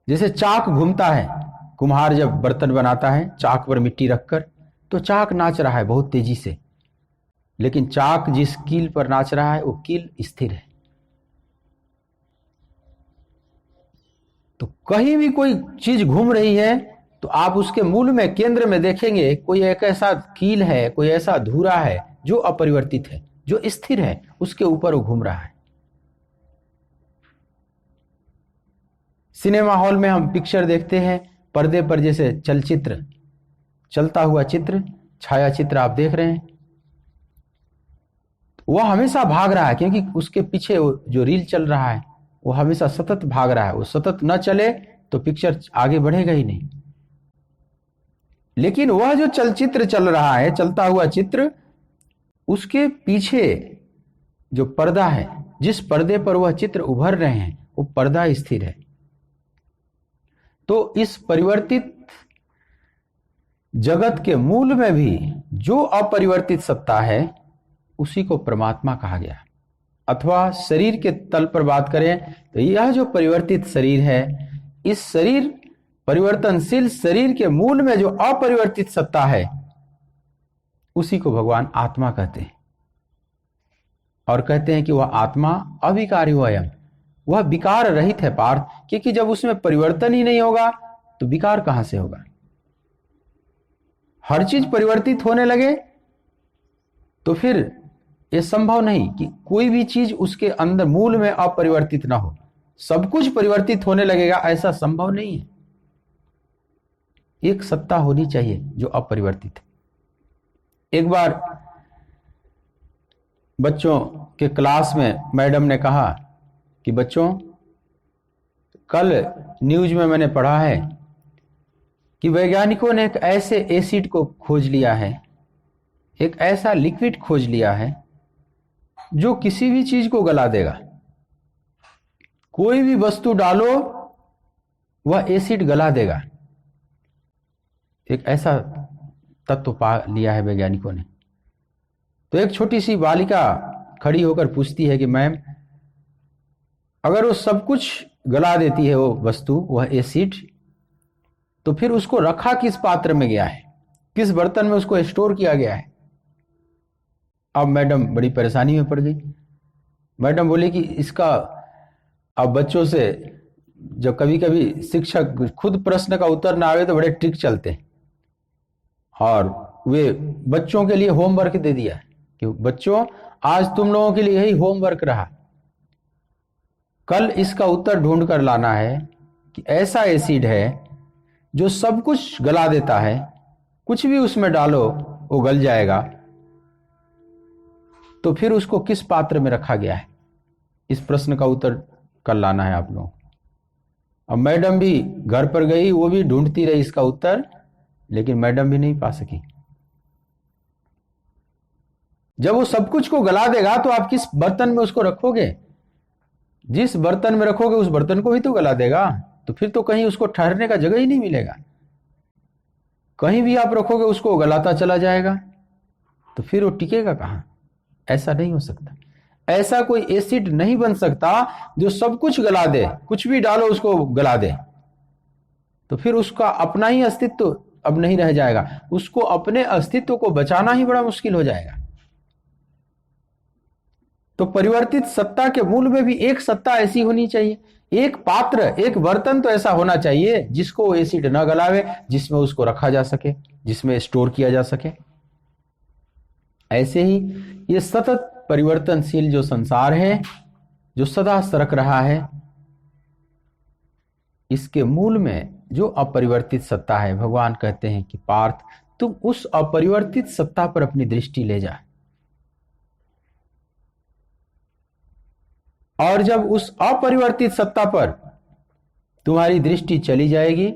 जैसे चाक घूमता है, कुम्हार जब बर्तन बनाता है चाक पर मिट्टी रखकर, तो चाक नाच रहा है बहुत तेजी से, लेकिन चाक जिस कील पर नाच रहा है वो कील स्थिर है। तो कहीं भी कोई चीज घूम रही है तो आप उसके मूल में, केंद्र में देखेंगे कोई एक ऐसा कील है, कोई ऐसा धुरा है जो अपरिवर्तित है, जो स्थिर है, उसके ऊपर वो घूम रहा है। सिनेमा हॉल में हम पिक्चर देखते हैं, पर्दे पर जैसे चलचित्र, चलता हुआ चित्र, छाया चित्र आप देख रहे हैं, वह हमेशा भाग रहा है, क्योंकि उसके पीछे जो रील चल रहा है वो हमेशा सतत भाग रहा है। वो सतत न चले तो पिक्चर आगे बढ़ेगा ही नहीं। लेकिन वह जो चलचित्र चल रहा है, चलता हुआ चित्र, उसके पीछे जो पर्दा है, जिस पर्दे पर वह चित्र उभर रहे हैं, वो पर्दा स्थिर है। तो इस परिवर्तित जगत के मूल में भी जो अपरिवर्तित सत्ता है, उसी को परमात्मा कहा गया। अथवा शरीर के तल पर बात करें तो यह जो परिवर्तित शरीर है, इस शरीर, परिवर्तनशील शरीर के मूल में जो अपरिवर्तित सत्ता है, उसी को भगवान आत्मा कहते हैं। और कहते हैं कि वह आत्मा अविकारी वयम, वह विकार रहित है पार्थ, क्योंकि जब उसमें परिवर्तन ही नहीं होगा तो विकार कहां से होगा। हर चीज परिवर्तित होने लगे तो फिर यह संभव नहीं कि कोई भी चीज उसके अंदर मूल में अपरिवर्तित ना हो। सब कुछ परिवर्तित होने लगेगा, ऐसा संभव नहीं है। एक सत्ता होनी चाहिए जो अपरिवर्तित है। एक बार बच्चों के क्लास में मैडम ने कहा कि बच्चों, कल न्यूज में मैंने पढ़ा है कि वैज्ञानिकों ने एक ऐसे एसिड को खोज लिया है, एक ऐसा लिक्विड खोज लिया है जो किसी भी चीज को गला देगा। कोई भी वस्तु डालो वह एसिड गला देगा। एक ऐसा तत्व पा लिया है वैज्ञानिकों ने। तो एक छोटी सी बालिका खड़ी होकर पूछती है कि मैम, अगर वो सब कुछ गला देती है, वो वस्तु, वह एसिड, तो फिर उसको रखा किस पात्र में गया है, किस बर्तन में उसको स्टोर किया गया है। अब मैडम बड़ी परेशानी में पड़ गई। मैडम बोली कि इसका, अब बच्चों से जब कभी कभी शिक्षक खुद प्रश्न का उत्तर ना आवे तो बड़े ट्रिक चलते हैं, और वे बच्चों के लिए होमवर्क दे दिया कि बच्चों, आज तुम लोगों के लिए यही होमवर्क रहा, कल इसका उत्तर ढूंढ कर लाना है कि ऐसा एसिड है जो सब कुछ गला देता है, कुछ भी उसमें डालो वो गल जाएगा, तो फिर उसको किस पात्र में रखा गया है, इस प्रश्न का उत्तर कल लाना है आप लोगों को। अब मैडम भी घर पर गई, वो भी ढूंढती रही इसका उत्तर, लेकिन मैडम भी नहीं पा सकी। जब वो सब कुछ को गला देगा तो आप किस बर्तन में उसको रखोगे, जिस बर्तन में रखोगे उस बर्तन को ही तो गला देगा। तो फिर तो कहीं उसको ठहरने का जगह ही नहीं मिलेगा। कहीं भी आप रखोगे उसको गलाता चला जाएगा, तो फिर वो टिकेगा कहां। ऐसा नहीं हो सकता। ऐसा कोई एसिड नहीं बन सकता जो सब कुछ गला दे, कुछ भी डालो उसको गला दे। तो फिर उसका अपना ही अस्तित्व अब नहीं रह जाएगा, उसको अपने अस्तित्व को बचाना ही बड़ा मुश्किल हो जाएगा। तो परिवर्तित सत्ता के मूल में भी एक सत्ता ऐसी होनी चाहिए, एक पात्र, एक बर्तन तो ऐसा होना चाहिए जिसको एसिड न गलावे, जिसमें उसको रखा जा सके, जिसमें स्टोर किया जा सके। ऐसे ही ये सतत परिवर्तनशील जो संसार है, जो सदा सरक रहा है, इसके मूल में जो अपरिवर्तित सत्ता है, भगवान कहते हैं कि पार्थ, तुम उस अपरिवर्तित सत्ता पर अपनी दृष्टि ले जा। और जब उस अपरिवर्तित सत्ता पर तुम्हारी दृष्टि चली जाएगी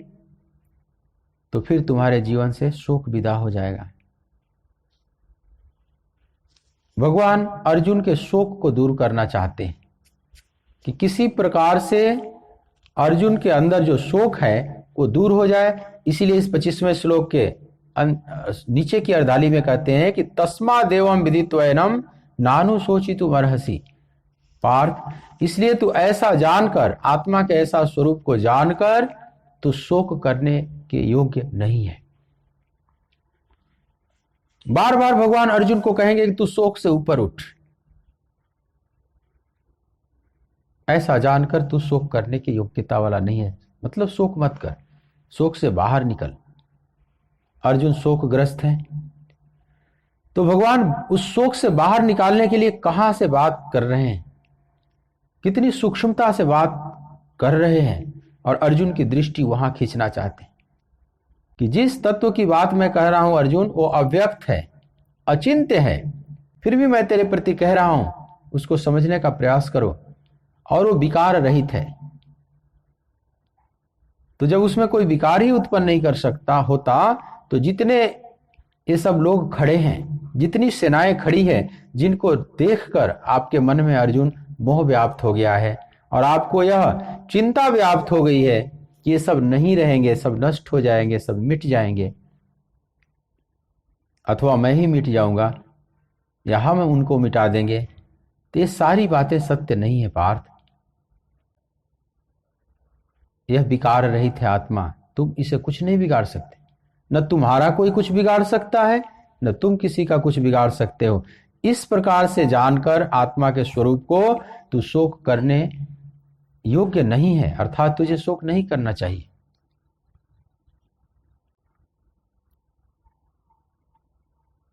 तो फिर तुम्हारे जीवन से शोक विदा हो जाएगा। भगवान अर्जुन के शोक को दूर करना चाहते हैं कि किसी प्रकार से अर्जुन के अंदर जो शोक है वो दूर हो जाए। इसीलिए इस 25वें श्लोक के नीचे की अर्धाली में कहते हैं कि तस्मा देवम विदित्वैनम नानु शोचितुम अर्हसि। पार्थ, इसलिए तू ऐसा जानकर, आत्मा के ऐसा स्वरूप को जानकर तू शोक करने के योग्य नहीं है। बार बार भगवान अर्जुन को कहेंगे कि तू शोक से ऊपर उठ। ऐसा जानकर तू शोक करने की योग्यता वाला नहीं है, मतलब शोक मत कर, शोक से बाहर निकल। अर्जुन शोकग्रस्त हैं, तो भगवान उस शोक से बाहर निकालने के लिए कहां से बात कर रहे हैं, कितनी सूक्ष्मता से बात कर रहे हैं, और अर्जुन की दृष्टि वहां खींचना चाहते हैं कि जिस तत्व की बात मैं कह रहा हूं अर्जुन, वो अव्यक्त है, अचिंत्य है, फिर भी मैं तेरे प्रति कह रहा हूं, उसको समझने का प्रयास करो, और वो विकार रहित है। तो जब उसमें कोई विकार ही उत्पन्न नहीं कर सकता होता, तो जितने ये सब लोग खड़े हैं, जितनी सेनाएं खड़ी है, जिनको देखकर आपके मन में अर्जुन मोह व्याप्त हो गया है, और आपको यह चिंता व्याप्त हो गई है कि ये सब नहीं रहेंगे, सब नष्ट हो जाएंगे, सब मिट जाएंगे, अथवा मैं ही मिट जाऊंगा, या हम उनको मिटा देंगे, तो ये सारी बातें सत्य नहीं है पार्थ। यह विकार रहित है आत्मा, तुम इसे कुछ नहीं बिगाड़ सकते। न तुम्हारा कोई कुछ बिगाड़ सकता है, न तुम किसी का कुछ बिगाड़ सकते हो। इस प्रकार से जानकर आत्मा के स्वरूप को तू शोक करने योग्य नहीं है, अर्थात तुझे शोक नहीं करना चाहिए।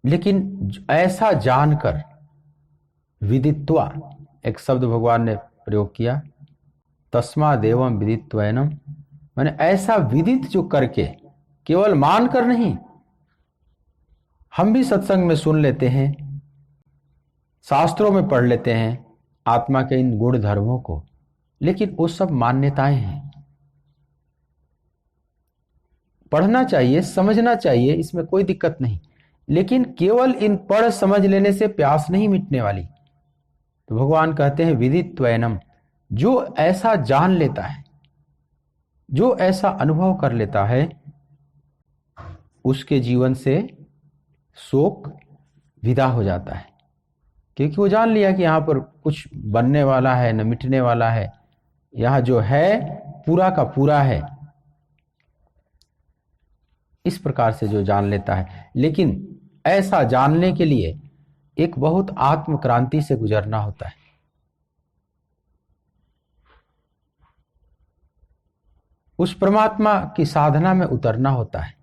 लेकिन ऐसा जानकर, विदित्वा एक शब्द भगवान ने प्रयोग किया, तस्मा देवम विदित्वैनम, मैंने ऐसा विदित जो करके, केवल मानकर नहीं। हम भी सत्संग में सुन लेते हैं, शास्त्रों में पढ़ लेते हैं आत्मा के इन गुण धर्मों को, लेकिन वो सब मान्यताएं हैं। पढ़ना चाहिए, समझना चाहिए, इसमें कोई दिक्कत नहीं, लेकिन केवल इन पढ़ समझ लेने से प्यास नहीं मिटने वाली। तो भगवान कहते हैं विदित्वैनम, जो ऐसा जान लेता है, जो ऐसा अनुभव कर लेता है, उसके जीवन से शोक विदा हो जाता है, क्योंकि वो जान लिया कि यहां पर कुछ बनने वाला है, न मिटने वाला है, यह जो है पूरा का पूरा है। इस प्रकार से जो जान लेता है, लेकिन ऐसा जानने के लिए एक बहुत आत्म क्रांति से गुजरना होता है। उस परमात्मा की साधना में उतरना होता है।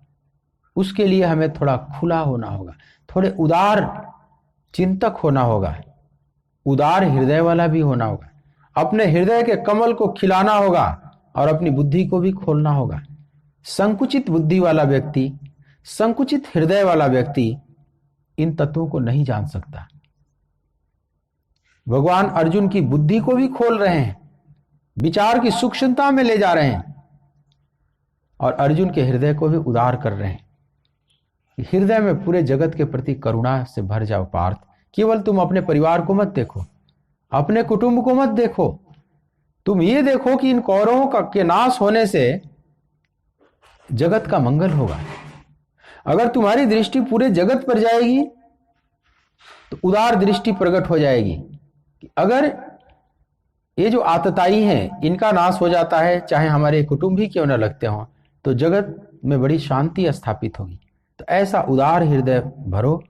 उसके लिए हमें थोड़ा खुला होना होगा, थोड़े उदार चिंतक होना होगा, उदार हृदय वाला भी होना होगा, अपने हृदय के कमल को खिलाना होगा और अपनी बुद्धि को भी खोलना होगा। संकुचित बुद्धि वाला व्यक्ति, संकुचित हृदय वाला व्यक्ति इन तत्वों को नहीं जान सकता। भगवान अर्जुन की बुद्धि को भी खोल रहे हैं, विचार की सूक्ष्मता में ले जा रहे हैं, और अर्जुन के हृदय को भी उदार कर रहे हैं। हृदय में पूरे जगत के प्रति करुणा से भर जाओ पार्थ। केवल तुम अपने परिवार को मत देखो, अपने कुटुंब को मत देखो, तुम ये देखो कि इन कौरवों के नाश होने से जगत का मंगल होगा। अगर तुम्हारी दृष्टि पूरे जगत पर जाएगी तो उदार दृष्टि प्रकट हो जाएगी। अगर ये जो आतताई हैं इनका नाश हो जाता है, चाहे हमारे कुटुंब ही क्यों न लगते हों, तो जगत में बड़ी शांति स्थापित होगी। तो ऐसा उदार हृदय भरो,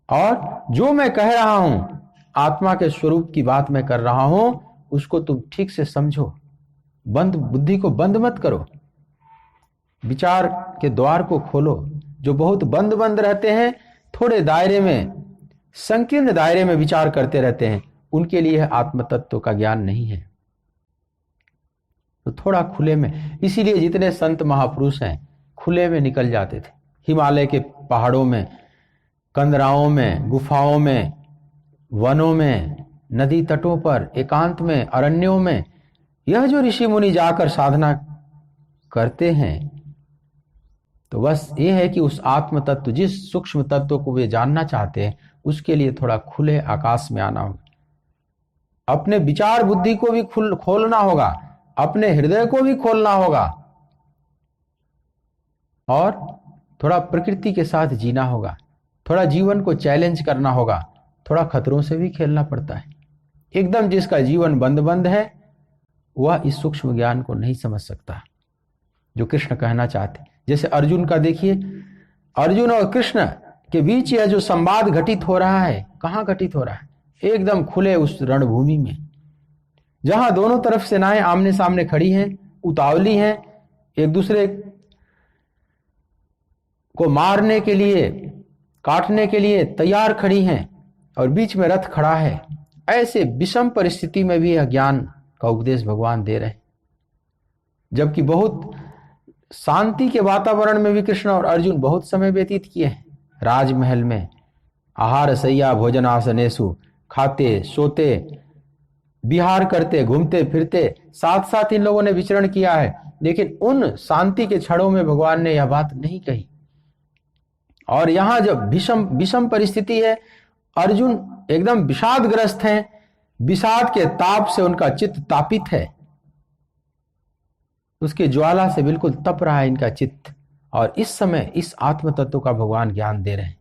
और जो मैं कह रहा हूं, आत्मा के स्वरूप की बात मैं कर रहा हूं, उसको तुम ठीक से समझो, बुद्धि को बंद मत करो, विचार के द्वार को खोलो। जो बहुत बंद बंद रहते हैं, थोड़े दायरे में, संकीर्ण दायरे में विचार करते रहते हैं, उनके लिए आत्म तत्व का ज्ञान नहीं है। तो थोड़ा खुले में, इसीलिए जितने संत महापुरुष हैं खुले में निकल जाते थे, हिमालय के पहाड़ों में, कंदराओं में, गुफाओं में, वनों में, नदी तटों पर, एकांत में, अरण्यों में। यह जो ऋषि मुनि जाकर साधना करते हैं, तो बस ये है कि उस आत्म तत्व, जिस सूक्ष्म तत्व को वे जानना चाहते हैं, उसके लिए थोड़ा खुले आकाश में आना होगा। अपने विचार बुद्धि को भी खोलना होगा, अपने हृदय को भी खोलना होगा और थोड़ा प्रकृति के साथ जीना होगा, थोड़ा जीवन को चैलेंज करना होगा, थोड़ा खतरों से भी खेलना पड़ता है। एकदम जिसका जीवन बंद बंद है वह इस सूक्ष्म ज्ञान को नहीं समझ सकता जो कृष्ण कहना चाहते। जैसे अर्जुन का देखिए, अर्जुन और कृष्ण के बीच यह जो संवाद घटित हो रहा है, कहां घटित हो रहा है? एकदम खुले उस रणभूमि में, जहां दोनों तरफ सेनाएं आमने सामने खड़ी हैं, उतावली हैं, एक दूसरे को मारने के लिए, काटने के लिए तैयार खड़ी हैं और बीच में रथ खड़ा है। ऐसे विषम परिस्थिति में भी यह ज्ञान का उपदेश भगवान दे रहे हैं। जबकि बहुत शांति के वातावरण में भी कृष्ण और अर्जुन बहुत समय व्यतीत किए हैं। राजमहल में आहार सैया भोजनासनेसु, खाते सोते विहार करते घूमते फिरते साथ साथ इन लोगों ने विचरण किया है। लेकिन उन शांति के क्षणों में भगवान ने यह बात नहीं कही। और यहां जब विषम परिस्थिति है, अर्जुन एकदम विषादग्रस्त हैं, विषाद के ताप से उनका चित्त तापित है, उसके ज्वाला से बिल्कुल तप रहा है इनका चित्त, और इस समय इस आत्म तत्व का भगवान ज्ञान दे रहे हैं।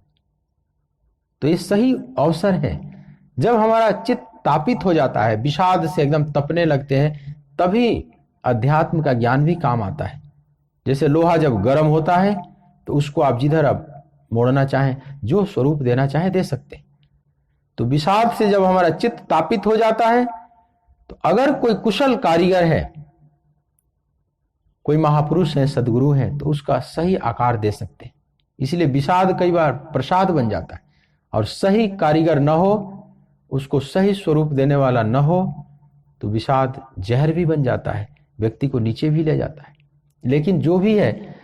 तो ये सही अवसर है। जब हमारा चित्त तापित हो जाता है, विषाद से एकदम तपने लगते हैं, तभी अध्यात्म का ज्ञान भी काम आता है। जैसे लोहा जब गर्म होता है तो उसको आप जिधर अब मोड़ना चाहें, जो स्वरूप देना चाहें दे सकते हैं। तो विषाद से जब हमारा चित्त तापित हो जाता है, तो अगर कोई कुशल कारीगर है, कोई महापुरुष है, सदगुरु है, तो उसका सही आकार दे सकते हैं। इसलिए विषाद कई बार प्रसाद बन जाता है, और सही कारीगर न हो, उसको सही स्वरूप देने वाला न हो, तो विषाद जहर भी बन जाता है, व्यक्ति को नीचे भी ले जाता है। लेकिन जो भी है,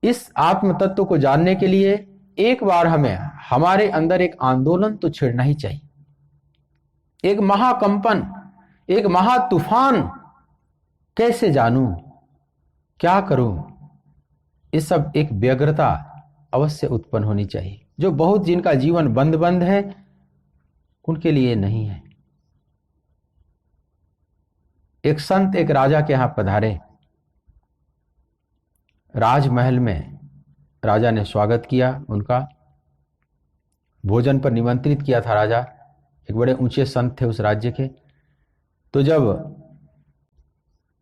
इस आत्म तत्व को जानने के लिए एक बार हमें हमारे अंदर एक आंदोलन तो छिड़ना ही चाहिए, एक महाकंपन, एक महातूफान। कैसे जानूं, क्या करूं, ये सब एक व्यग्रता अवश्य उत्पन्न होनी चाहिए, जो बहुत जिनका जीवन बंद बंद है उनके लिए नहीं है। एक संत एक राजा के यहां पधारे। राजमहल में राजा ने स्वागत किया, उनका भोजन पर निमंत्रित किया था राजा। एक बड़े ऊंचे संत थे उस राज्य के। तो जब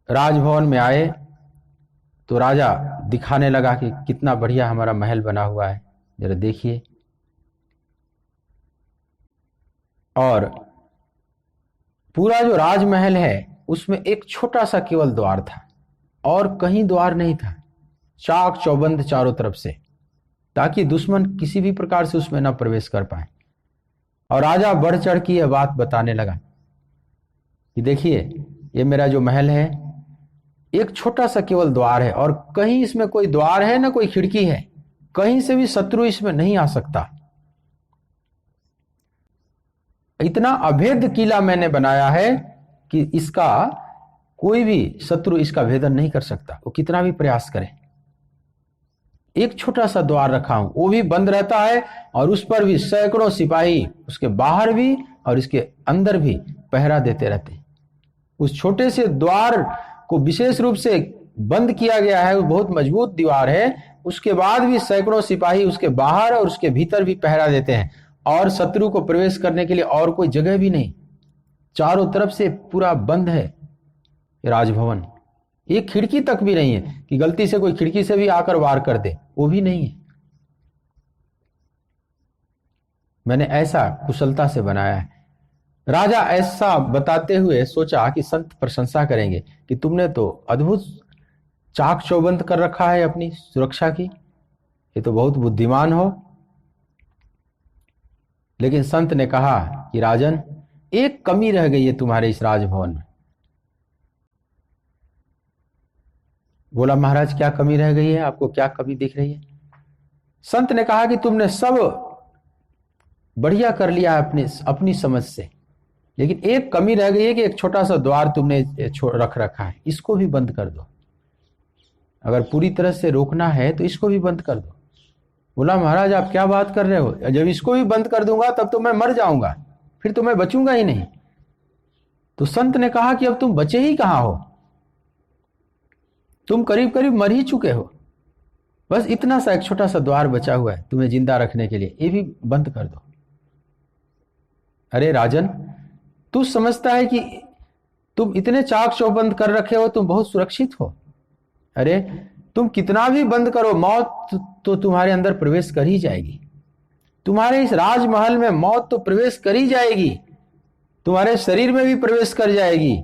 राजभवन में आए तो राजा दिखाने लगा कि कितना बढ़िया हमारा महल बना हुआ है, जरा देखिए। और पूरा जो राजमहल है उसमें एक छोटा सा केवल द्वार था, और कहीं द्वार नहीं था, चाक चौबंद चारों तरफ से, ताकि दुश्मन किसी भी प्रकार से उसमें न प्रवेश कर पाए। और राजा बढ़ चढ़ की यह बात बताने लगा कि देखिए, ये मेरा जो महल है, एक छोटा सा केवल द्वार है, और कहीं इसमें कोई द्वार है ना कोई खिड़की है, कहीं से भी शत्रु इसमें नहीं आ सकता। इतना अभेद किला मैंने बनाया है कि इसका कोई भी शत्रु इसका भेदन नहीं कर सकता, वो कितना भी प्रयास करे। एक छोटा सा द्वार रखा हूं, वो भी बंद रहता है, और उस पर भी सैकड़ों सिपाही, उसके बाहर भी और इसके अंदर भी पहरा देते रहते हैं। उस छोटे से द्वार को विशेष रूप से बंद किया गया है, वो बहुत मजबूत दीवार है, उसके बाद भी सैकड़ों सिपाही उसके बाहर और उसके भीतर भी पहरा देते हैं, और शत्रु को प्रवेश करने के लिए और कोई जगह भी नहीं। चारों तरफ से पूरा बंद है राजभवन, एक खिड़की तक भी नहीं है कि गलती से कोई खिड़की से भी आकर वार कर दे, वो भी नहीं है। मैंने ऐसा कुशलता से बनाया है। राजा ऐसा बताते हुए सोचा कि संत प्रशंसा करेंगे कि तुमने तो अद्भुत चाक चौबंद कर रखा है अपनी सुरक्षा की, ये तो बहुत बुद्धिमान हो। लेकिन संत ने कहा कि राजन, एक कमी रह गई है तुम्हारे इस राजभवन में। बोला, महाराज क्या कमी रह गई है, आपको क्या कमी दिख रही है? संत ने कहा कि तुमने सब बढ़िया कर लिया है अपनी समझ से, लेकिन एक कमी रह गई है कि एक छोटा सा द्वार तुमने रख रखा है, इसको भी बंद कर दो। अगर पूरी तरह से रोकना है तो इसको भी बंद कर दो। बोला, महाराज आप क्या बात कर रहे हो, जब इसको भी बंद कर दूंगा तब तो मैं मर जाऊंगा, फिर तो मैं बचूंगा ही नहीं। तो संत ने कहा कि अब तुम बचे ही कहां हो, तुम करीब करीब मर ही चुके हो, बस इतना सा एक छोटा सा द्वार बचा हुआ है तुम्हें जिंदा रखने के लिए, ये भी बंद कर दो। अरे राजन, तू समझता है कि तुम इतने चाक चौबंद कर रखे हो, तुम बहुत सुरक्षित हो। अरे तुम कितना भी बंद करो, मौत तो तुम्हारे अंदर प्रवेश कर ही जाएगी। तुम्हारे इस राजमहल में मौत तो प्रवेश कर ही जाएगी, तुम्हारे शरीर में भी प्रवेश कर जाएगी,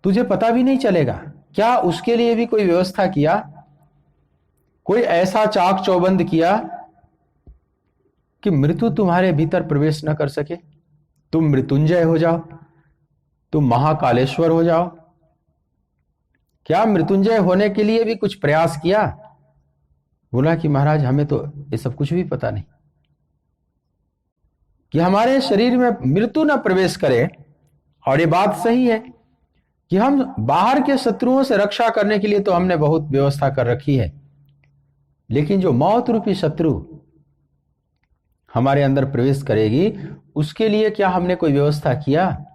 तुझे पता भी नहीं चलेगा। क्या उसके लिए भी कोई व्यवस्था किया, कोई ऐसा चाक चौबंद किया कि मृत्यु तुम्हारे भीतर प्रवेश न कर सके? तुम मृत्युंजय हो जाओ, तुम महाकालेश्वर हो जाओ। क्या मृत्युंजय होने के लिए भी कुछ प्रयास किया? बोला कि महाराज हमें तो ये सब कुछ भी पता नहीं, कि हमारे शरीर में मृत्यु न प्रवेश करे। और ये बात सही है कि हम बाहर के शत्रुओं से रक्षा करने के लिए तो हमने बहुत व्यवस्था कर रखी है, लेकिन जो मौत रूपी शत्रु हमारे अंदर प्रवेश करेगी, उसके लिए क्या हमने कोई व्यवस्था किया?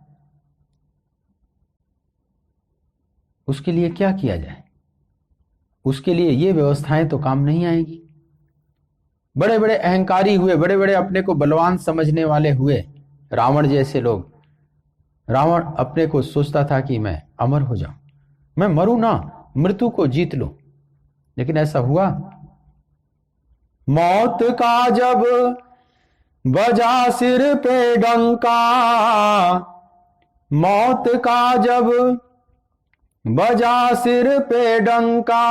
उसके लिए क्या किया जाए? उसके लिए ये व्यवस्थाएं तो काम नहीं आएगी। बड़े बड़े अहंकारी हुए, बड़े बड़े अपने को बलवान समझने वाले हुए, रावण जैसे लोग। रावण अपने को सोचता था कि मैं अमर हो जाऊं, मैं मरूं ना, मृत्यु को जीत लूं। लेकिन ऐसा हुआ? मौत का जब बजा सिर पे डंका, मौत का जब बजा सिर पे डंका,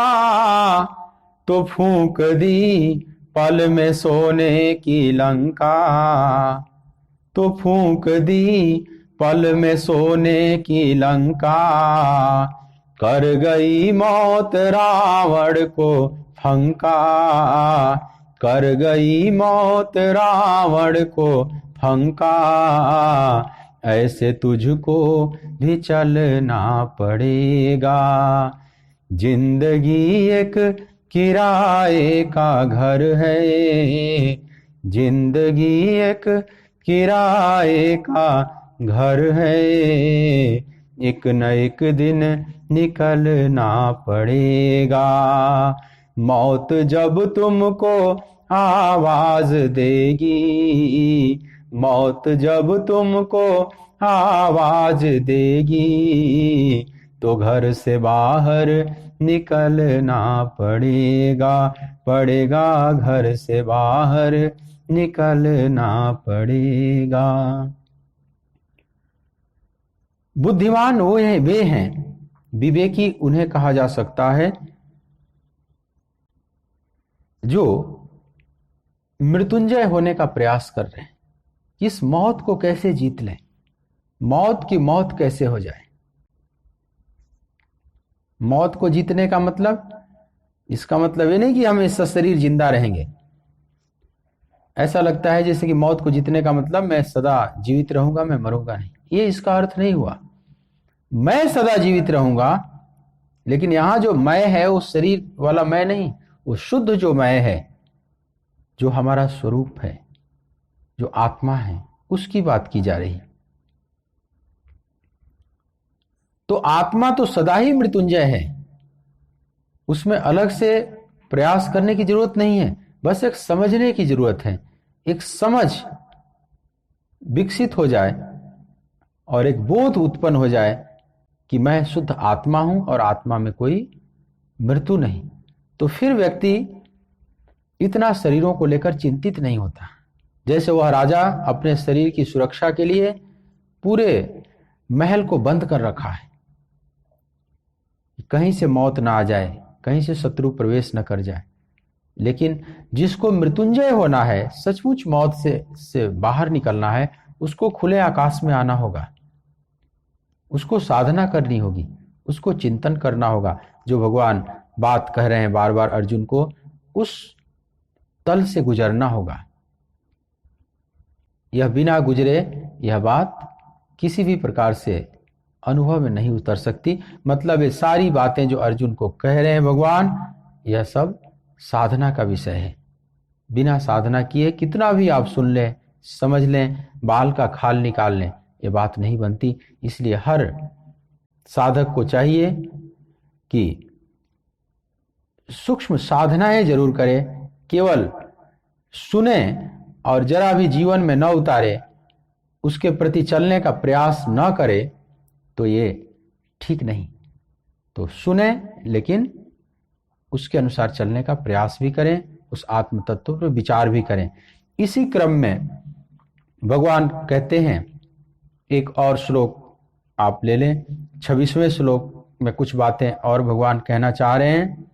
तो फूंक दी पल में सोने की लंका, तो फूंक दी पल में सोने की लंका, कर गई मौत रावण को फंका, कर गई मौत रावण को फंका, ऐसे तुझको भी चलना पड़ेगा। जिंदगी एक किराए का घर है, जिंदगी एक किराए का घर है, एक न एक दिन निकलना पड़ेगा। मौत जब तुमको आवाज देगी, मौत जब तुमको आवाज देगी, तो घर से बाहर निकलना पड़ेगा, पड़ेगा घर से बाहर निकलना पड़ेगा। बुद्धिमान वे हैं, विवेकी उन्हें कहा जा सकता है जो मृत्युंजय होने का प्रयास कर रहे हैं। इस मौत को कैसे जीत लें, मौत की मौत कैसे हो जाए। मौत को जीतने का मतलब, इसका मतलब ये नहीं कि हम इसका शरीर जिंदा रहेंगे। ऐसा लगता है जैसे कि मौत को जीतने का मतलब मैं सदा जीवित रहूंगा, मैं मरूंगा नहीं। ये इसका अर्थ नहीं हुआ। मैं सदा जीवित रहूंगा, लेकिन यहां जो मैं है वो शरीर वाला मैं नहीं, वो शुद्ध जो मैं है, जो हमारा स्वरूप है, जो आत्मा है, उसकी बात की जा रही है। तो आत्मा तो सदा ही मृत्युंजय है, उसमें अलग से प्रयास करने की जरूरत नहीं है, बस एक समझने की जरूरत है। एक समझ विकसित हो जाए और एक बोध उत्पन्न हो जाए कि मैं शुद्ध आत्मा हूं और आत्मा में कोई मृत्यु नहीं, तो फिर व्यक्ति इतना शरीरों को लेकर चिंतित नहीं होता। जैसे वह राजा अपने शरीर की सुरक्षा के लिए पूरे महल को बंद कर रखा है, कहीं से मौत ना आ जाए, कहीं से शत्रु प्रवेश न कर जाए। लेकिन जिसको मृत्युंजय होना है, सचमुच मौत से बाहर निकलना है, उसको खुले आकाश में आना होगा, उसको साधना करनी होगी, उसको चिंतन करना होगा। जो भगवान बात कह रहे हैं बार बार अर्जुन को, उस तल से गुजरना होगा। यह बिना गुजरे यह बात किसी भी प्रकार से अनुभव में नहीं उतर सकती। मतलब ये सारी बातें जो अर्जुन को कह रहे हैं भगवान, यह सब साधना का विषय है। बिना साधना किए कितना भी आप सुन लें, समझ लें, बाल का खाल निकाल लें, ये बात नहीं बनती। इसलिए हर साधक को चाहिए कि सूक्ष्म साधनाएं जरूर करे, केवल सुने और जरा भी जीवन में न उतारे, उसके प्रति चलने का प्रयास न करे, तो ये ठीक नहीं। तो सुने लेकिन उसके अनुसार चलने का प्रयास भी करें, उस आत्म तत्व पर विचार भी करें। इसी क्रम में भगवान कहते हैं, एक और श्लोक आप ले लें, 26वें श्लोक में कुछ बातें और भगवान कहना चाह रहे हैं।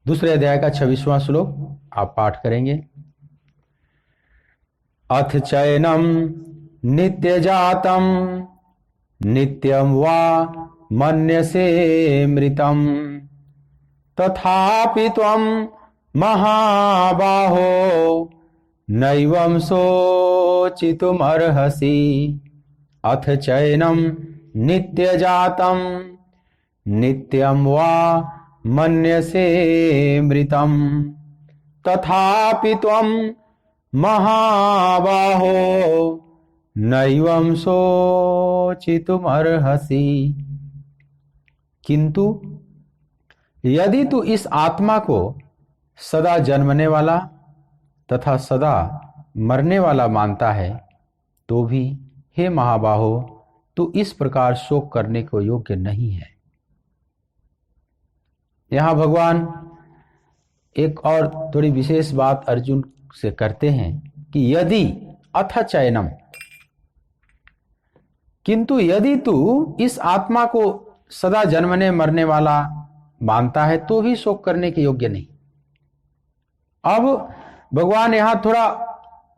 दूसरे अध्याय का 26वां श्लोक आप पाठ करेंगे। अथ चैनम नित्य जातम नित्यम वा मन्यसे मृतम तथापि त्वं महाबाहो नैवं शोचितुमर्हसि। अथ चैनम नित्य जातम नित्यम वा मन्यसे मृतम तथापि त्वं महाबाहो नैवं शोचितुमर्हसि। किंतु यदि तू इस आत्मा को सदा जन्मने वाला तथा सदा मरने वाला मानता है, तो भी हे महाबाहो, तू इस प्रकार शोक करने को योग्य नहीं है। यहां भगवान एक और थोड़ी विशेष बात अर्जुन से करते हैं कि यदि, अथ चैनम, किंतु यदि तू इस आत्मा को सदा जन्मने मरने वाला मानता है, तो भी शोक करने के योग्य नहीं। अब भगवान यहां थोड़ा,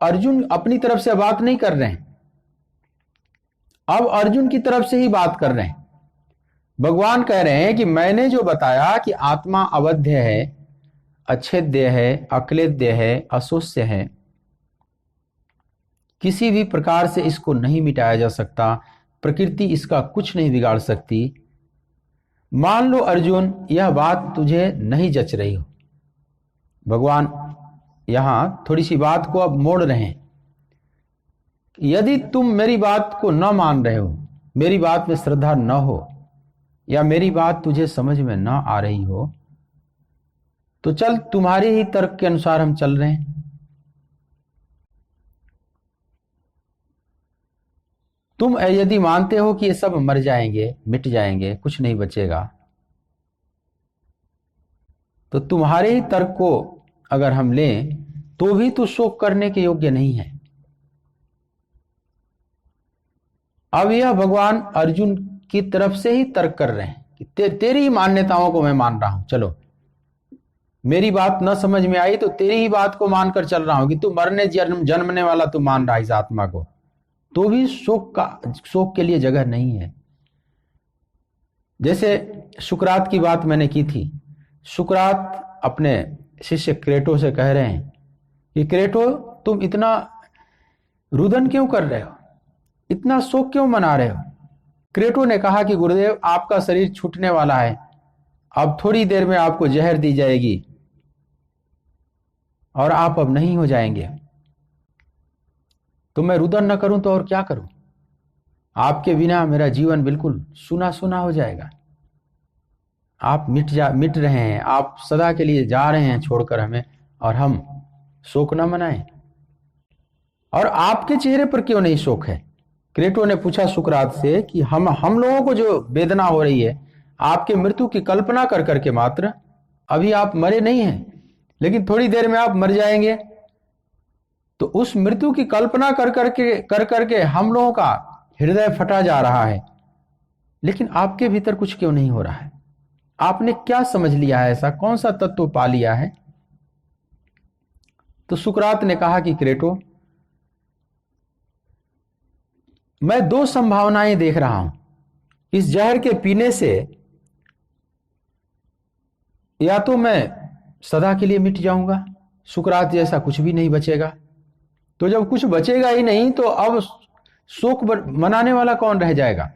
अर्जुन अपनी तरफ से बात नहीं कर रहे हैं, अब अर्जुन की तरफ से ही बात कर रहे हैं। भगवान कह रहे हैं कि मैंने जो बताया कि आत्मा अवध्य है, अच्छेद्य है, अक्लेद्य है, अशोष्य है, किसी भी प्रकार से इसको नहीं मिटाया जा सकता, प्रकृति इसका कुछ नहीं बिगाड़ सकती। मान लो अर्जुन यह बात तुझे नहीं जच रही हो, भगवान यहां थोड़ी सी बात को अब मोड़ रहे हैं। यदि तुम मेरी बात को न मान रहे हो, मेरी बात में श्रद्धा न हो, या मेरी बात तुझे समझ में न आ रही हो, तो चल तुम्हारे ही तर्क के अनुसार हम चल रहे हैं। तुम यदि मानते हो कि ये सब मर जाएंगे, मिट जाएंगे, कुछ नहीं बचेगा, तो तुम्हारे ही तर्क को अगर हम लें, तो भी तो शोक करने के योग्य नहीं है। अब यह भगवान अर्जुन की तरफ से ही तर्क कर रहे हैं कि तेरी ही मान्यताओं को मैं मान रहा हूं, चलो मेरी बात न समझ में आई तो तेरी ही बात को मानकर चल रहा हूं कि तू मरने जन्मने वाला तू मान रहा है इस आत्मा को, तो भी शोक के लिए जगह नहीं है। जैसे सुकरात की बात मैंने की थी, सुकरात अपने शिष्य क्रेटो से कह रहे हैं कि क्रेटो, तुम इतना रुदन क्यों कर रहे हो, इतना शोक क्यों मना रहे हो। क्रेटो ने कहा कि गुरुदेव, आपका शरीर छूटने वाला है, अब थोड़ी देर में आपको जहर दी जाएगी और आप अब नहीं हो जाएंगे, तो मैं रुदन न करूं तो और क्या करूं, आपके बिना मेरा जीवन बिल्कुल सुना सुना हो जाएगा। आप मिट रहे हैं, आप सदा के लिए जा रहे हैं छोड़कर हमें, और हम शोक न मनाएं। और आपके चेहरे पर क्यों नहीं शोक है। क्रेटो ने पूछा सुकरात से कि हम लोगों को जो वेदना हो रही है, आपके मृत्यु की कल्पना कर करके मात्र, अभी आप मरे नहीं हैं, लेकिन थोड़ी देर में आप मर जाएंगे, तो उस मृत्यु की कल्पना कर करके हम लोगों का हृदय फटा जा रहा है, लेकिन आपके भीतर कुछ क्यों नहीं हो रहा है। आपने क्या समझ लिया है, ऐसा कौन सा तत्व पा लिया है। तो सुकरात ने कहा कि क्रेटो, मैं दो संभावनाएं देख रहा हूं, इस जहर के पीने से या तो मैं सदा के लिए मिट जाऊंगा, सुकरात जैसा कुछ भी नहीं बचेगा, तो जब कुछ बचेगा ही नहीं तो अब शोक मनाने वाला कौन रह जाएगा।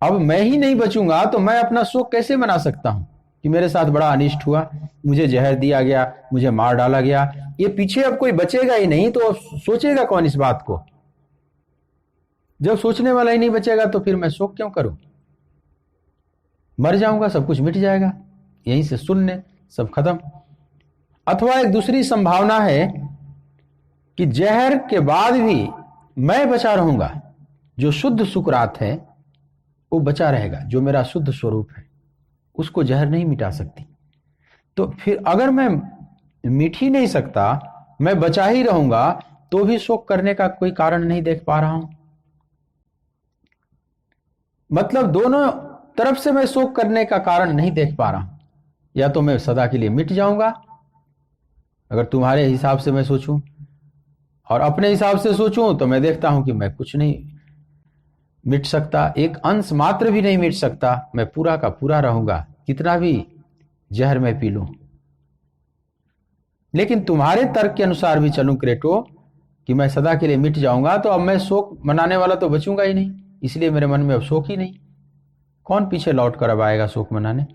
अब मैं ही नहीं बचूंगा तो मैं अपना शोक कैसे मना सकता हूं। कि मेरे साथ बड़ा अनिष्ट हुआ, मुझे जहर दिया गया, मुझे मार डाला गया, ये पीछे अब कोई बचेगा ही नहीं, तो सोचेगा कौन इस बात को? जब सोचने वाला ही नहीं बचेगा तो फिर मैं शोक क्यों करूं? मर जाऊंगा, सब कुछ मिट जाएगा, यहीं से शून्य, सब खत्म। अथवा एक दूसरी संभावना है कि जहर के बाद भी मैं बचा रहूंगा, जो शुद्ध सुकरात है वो बचा रहेगा, जो मेरा शुद्ध स्वरूप है उसको जहर नहीं मिटा सकती। तो फिर अगर मैं मिट ही नहीं सकता, मैं बचा ही रहूंगा, तो भी शोक करने का कोई कारण नहीं देख पा रहा हूं। मतलब दोनों तरफ से मैं शोक करने का कारण नहीं देख पा रहा हूं। या तो मैं सदा के लिए मिट जाऊंगा, अगर तुम्हारे हिसाब से मैं सोचूं, और अपने हिसाब से सोचूं तो मैं देखता हूं कि मैं कुछ नहीं मिट सकता, एक अंश मात्र भी नहीं मिट सकता, मैं पूरा का पूरा रहूंगा, कितना भी जहर मैं पी लूं। लेकिन तुम्हारे तर्क के अनुसार भी चलूं क्रेटो, कि मैं सदा के लिए मिट जाऊंगा, तो अब मैं शोक मनाने वाला तो बचूंगा ही नहीं, इसलिए मेरे मन में अब शोक ही नहीं। कौन पीछे लौट कर अब आएगा शोक मनाने?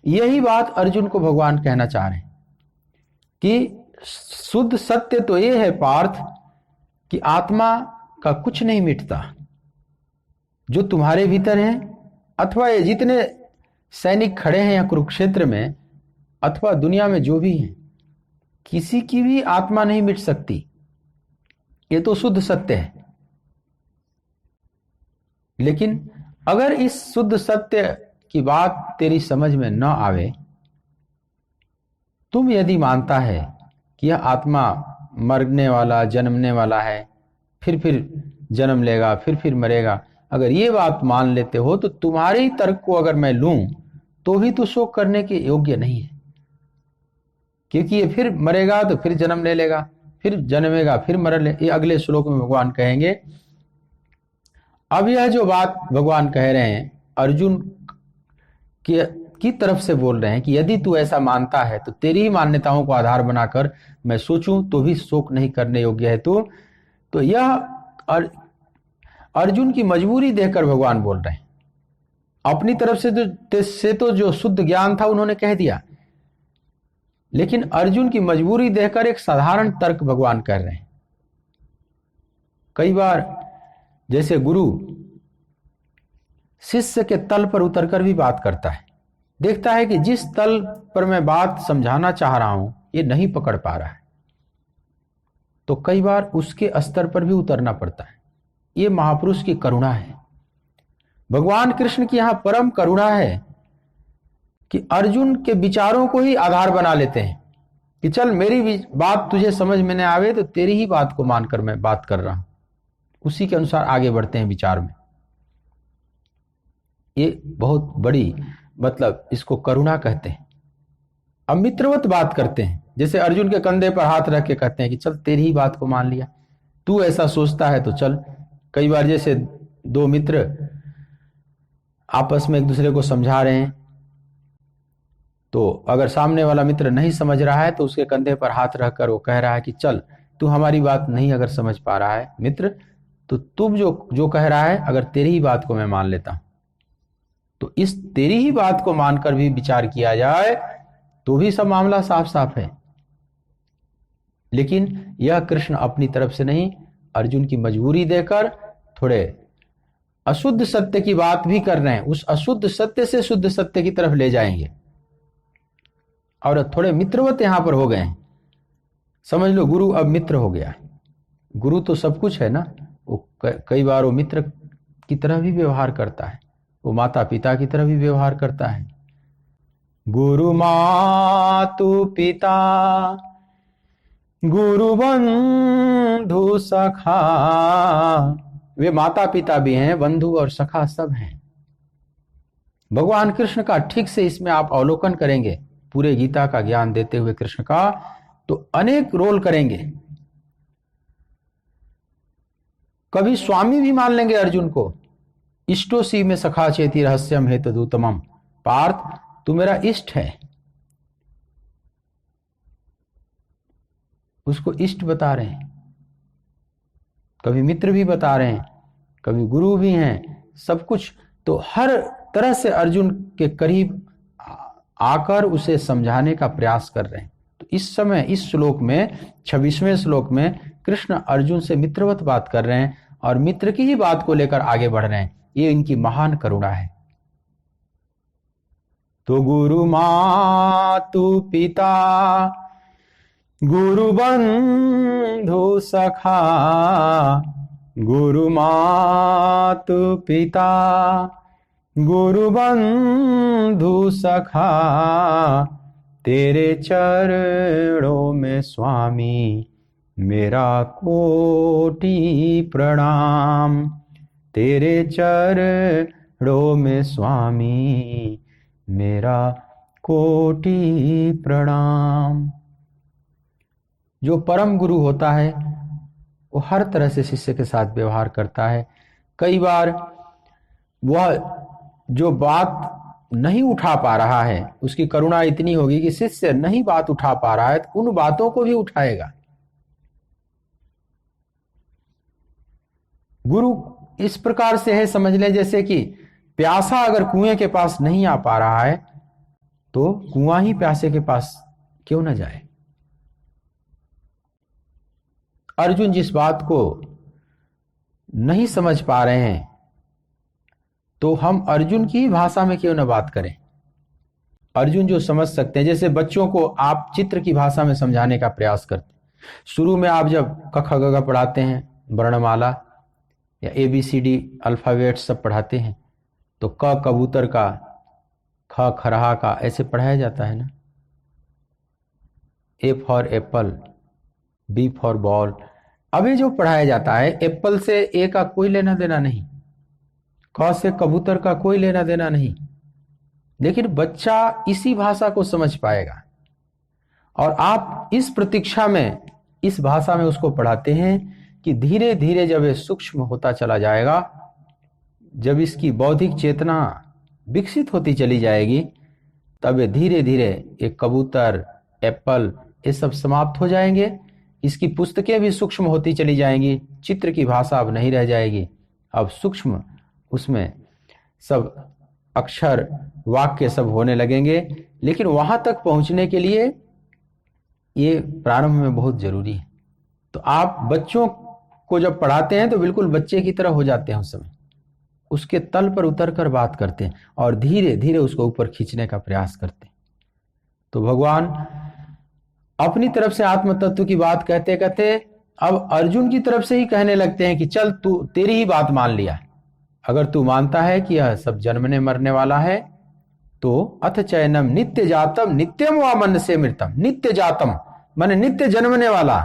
यही बात अर्जुन को भगवान कहना चाह रहे हैं कि शुद्ध सत्य तो यह है पार्थ कि आत्मा का कुछ नहीं मिटता। जो तुम्हारे भीतर है, अथवा ये जितने सैनिक खड़े हैं या कुरुक्षेत्र में, अथवा दुनिया में जो भी हैं, किसी की भी आत्मा नहीं मिट सकती। ये तो शुद्ध सत्य है। लेकिन अगर इस शुद्ध सत्य की बात तेरी समझ में न आवे, तुम यदि मानता है कि यह आत्मा मरने वाला, जन्मने वाला है, फिर जन्म लेगा, फिर मरेगा, अगर ये बात मान लेते हो, तो तुम्हारे ही तर्क को अगर मैं लूं तो भी तो शोक करने के योग्य नहीं है। क्योंकि ये फिर मरेगा तो फिर जन्म ले लेगा, फिर जन्मेगा, फिर मर ले। ये अगले श्लोक में भगवान कहेंगे। अब यह जो बात भगवान कह रहे हैं अर्जुन की तरफ से बोल रहे हैं कि यदि तू ऐसा मानता है तो तेरी ही मान्यताओं को आधार बनाकर मैं सोचूं तो भी शोक नहीं करने योग्य है तू। तो यह अर्जुन की मजबूरी देखकर भगवान बोल रहे हैं। अपनी तरफ से तो जो शुद्ध ज्ञान था उन्होंने कह दिया, लेकिन अर्जुन की मजबूरी देखकर एक साधारण तर्क भगवान कर रहे हैं। कई बार जैसे गुरु शिष्य के तल पर उतरकर भी बात करता है, देखता है कि जिस तल पर मैं बात समझाना चाह रहा हूं ये नहीं पकड़ पा रहा है, तो कई बार उसके स्तर पर भी उतरना पड़ता है। ये महापुरुष की करुणा है। भगवान कृष्ण की यहां परम करुणा है कि अर्जुन के विचारों को ही आधार बना लेते हैं कि चल मेरी बात तुझे समझ में न आवे तो तेरी ही बात को मानकर मैं बात कर रहा हूं, उसी के अनुसार आगे बढ़ते हैं विचार में। ये बहुत बड़ी, मतलब इसको करुणा कहते हैं। अब मित्रवत बात करते हैं, जैसे अर्जुन के कंधे पर हाथ रख के कहते हैं कि चल तेरी ही बात को मान लिया, तू ऐसा सोचता है तो चल। कई बार जैसे दो मित्र आपस में एक दूसरे को समझा रहे हैं, तो अगर सामने वाला मित्र नहीं समझ रहा है तो उसके कंधे पर हाथ रखकर वो कह रहा है कि चल तू हमारी बात नहीं अगर समझ पा रहा है मित्र, तो तुम जो कह रहा है अगर तेरी ही बात को मैं मान लेता हूं, तो इस तेरी ही बात को मानकर भी विचार किया जाए तो भी सब मामला साफ साफ है। लेकिन यह कृष्ण अपनी तरफ से नहीं, अर्जुन की मजबूरी देकर थोड़े अशुद्ध सत्य की बात भी कर रहे हैं, उस अशुद्ध सत्य से शुद्ध सत्य की तरफ ले जाएंगे, और थोड़े मित्रवत यहां पर हो गए हैं। समझ लो गुरु अब मित्र हो गया। गुरु तो सब कुछ है ना, वो कई बार वो मित्र की तरह भी व्यवहार करता है, वो माता पिता की तरह भी व्यवहार करता है। गुरु मातु पिता गुरु बंधु सखा, वे माता पिता भी हैं, बंधु और सखा सब हैं। भगवान कृष्ण का ठीक से इसमें आप अवलोकन करेंगे, पूरे गीता का ज्ञान देते हुए कृष्ण का, तो अनेक रोल करेंगे। कभी स्वामी भी मान लेंगे अर्जुन को, इष्टोसी में सखा चेती रहस्यम हेतु दूतमम, पार्थ तू मेरा इष्ट है, उसको इष्ट बता रहे हैं। कभी मित्र भी बता रहे हैं, कभी गुरु भी हैं, सब कुछ। तो हर तरह से अर्जुन के करीब आकर उसे समझाने का प्रयास कर रहे हैं। तो इस समय इस श्लोक में 26वें श्लोक में कृष्ण अर्जुन से मित्रवत बात कर रहे हैं और मित्र की ही बात को लेकर आगे बढ़ रहे हैं। ये इनकी महान करुणा है। तो गुरु मातु पिता गुरु बंधु सखा, गुरु मातु पिता गुरु बंधु सखा, तेरे चरणों में स्वामी मेरा कोटि प्रणाम, तेरे चरणों में स्वामी मेरा कोटि प्रणाम। जो परम गुरु होता है वो हर तरह से शिष्य के साथ व्यवहार करता है। कई बार वह जो बात नहीं उठा पा रहा है, उसकी करुणा इतनी होगी कि शिष्य नहीं बात उठा पा रहा है तो उन बातों को भी उठाएगा। गुरु इस प्रकार से है, समझ लें जैसे कि प्यासा अगर कुएं के पास नहीं आ पा रहा है तो कुआं ही प्यासे के पास क्यों न जाए। अर्जुन जिस बात को नहीं समझ पा रहे हैं तो हम अर्जुन की ही भाषा में क्यों न बात करें। अर्जुन जो समझ सकते हैं, जैसे बच्चों को आप चित्र की भाषा में समझाने का प्रयास करते हैं। शुरू में आप जब क ख ग घ पढ़ाते हैं, वर्णमाला या ABCD अल्फाबेट सब पढ़ाते हैं, तो क कबूतर का, ख खरहा का ऐसे पढ़ाया जाता है ना। A for Apple, B for ball. अभी जो पढ़ाया जाता है, एप्पल से A का कोई लेना देना नहीं, क से कबूतर का कोई लेना देना नहीं, लेकिन बच्चा इसी भाषा को समझ पाएगा। और आप इस प्रतीक्षा में, इस भाषा में उसको पढ़ाते हैं कि धीरे धीरे जब ये सूक्ष्म होता चला जाएगा, जब इसकी बौद्धिक चेतना विकसित होती चली जाएगी, तब ये धीरे धीरे एक कबूतर, एप्पल ये सब समाप्त हो जाएंगे। इसकी पुस्तकें भी सूक्ष्म होती चली जाएंगी, चित्र की भाषा अब नहीं रह जाएगी, अब सूक्ष्म उसमें सब अक्षर वाक्य सब होने लगेंगे। लेकिन वहां तक पहुंचने के लिए ये प्रारंभ में बहुत जरूरी है। तो आप बच्चों को जब पढ़ाते हैं तो बिल्कुल बच्चे की तरह हो जाते हैं, उस समय उसके तल पर उतर कर बात करते हैं और धीरे धीरे उसको ऊपर खींचने का प्रयास करते हैं। तो भगवान अपनी तरफ से आत्म तत्व की बात कहते कहते अब अर्जुन की तरफ से ही कहने लगते हैं कि चल तू, तेरी ही बात मान लिया, अगर तू मानता है कि यह सब जन्मने मरने वाला है तो अथ चैनम नित्य जातम नित्यम वा मन से मृतम। नित्य जातम माने नित्य जन्मने वाला,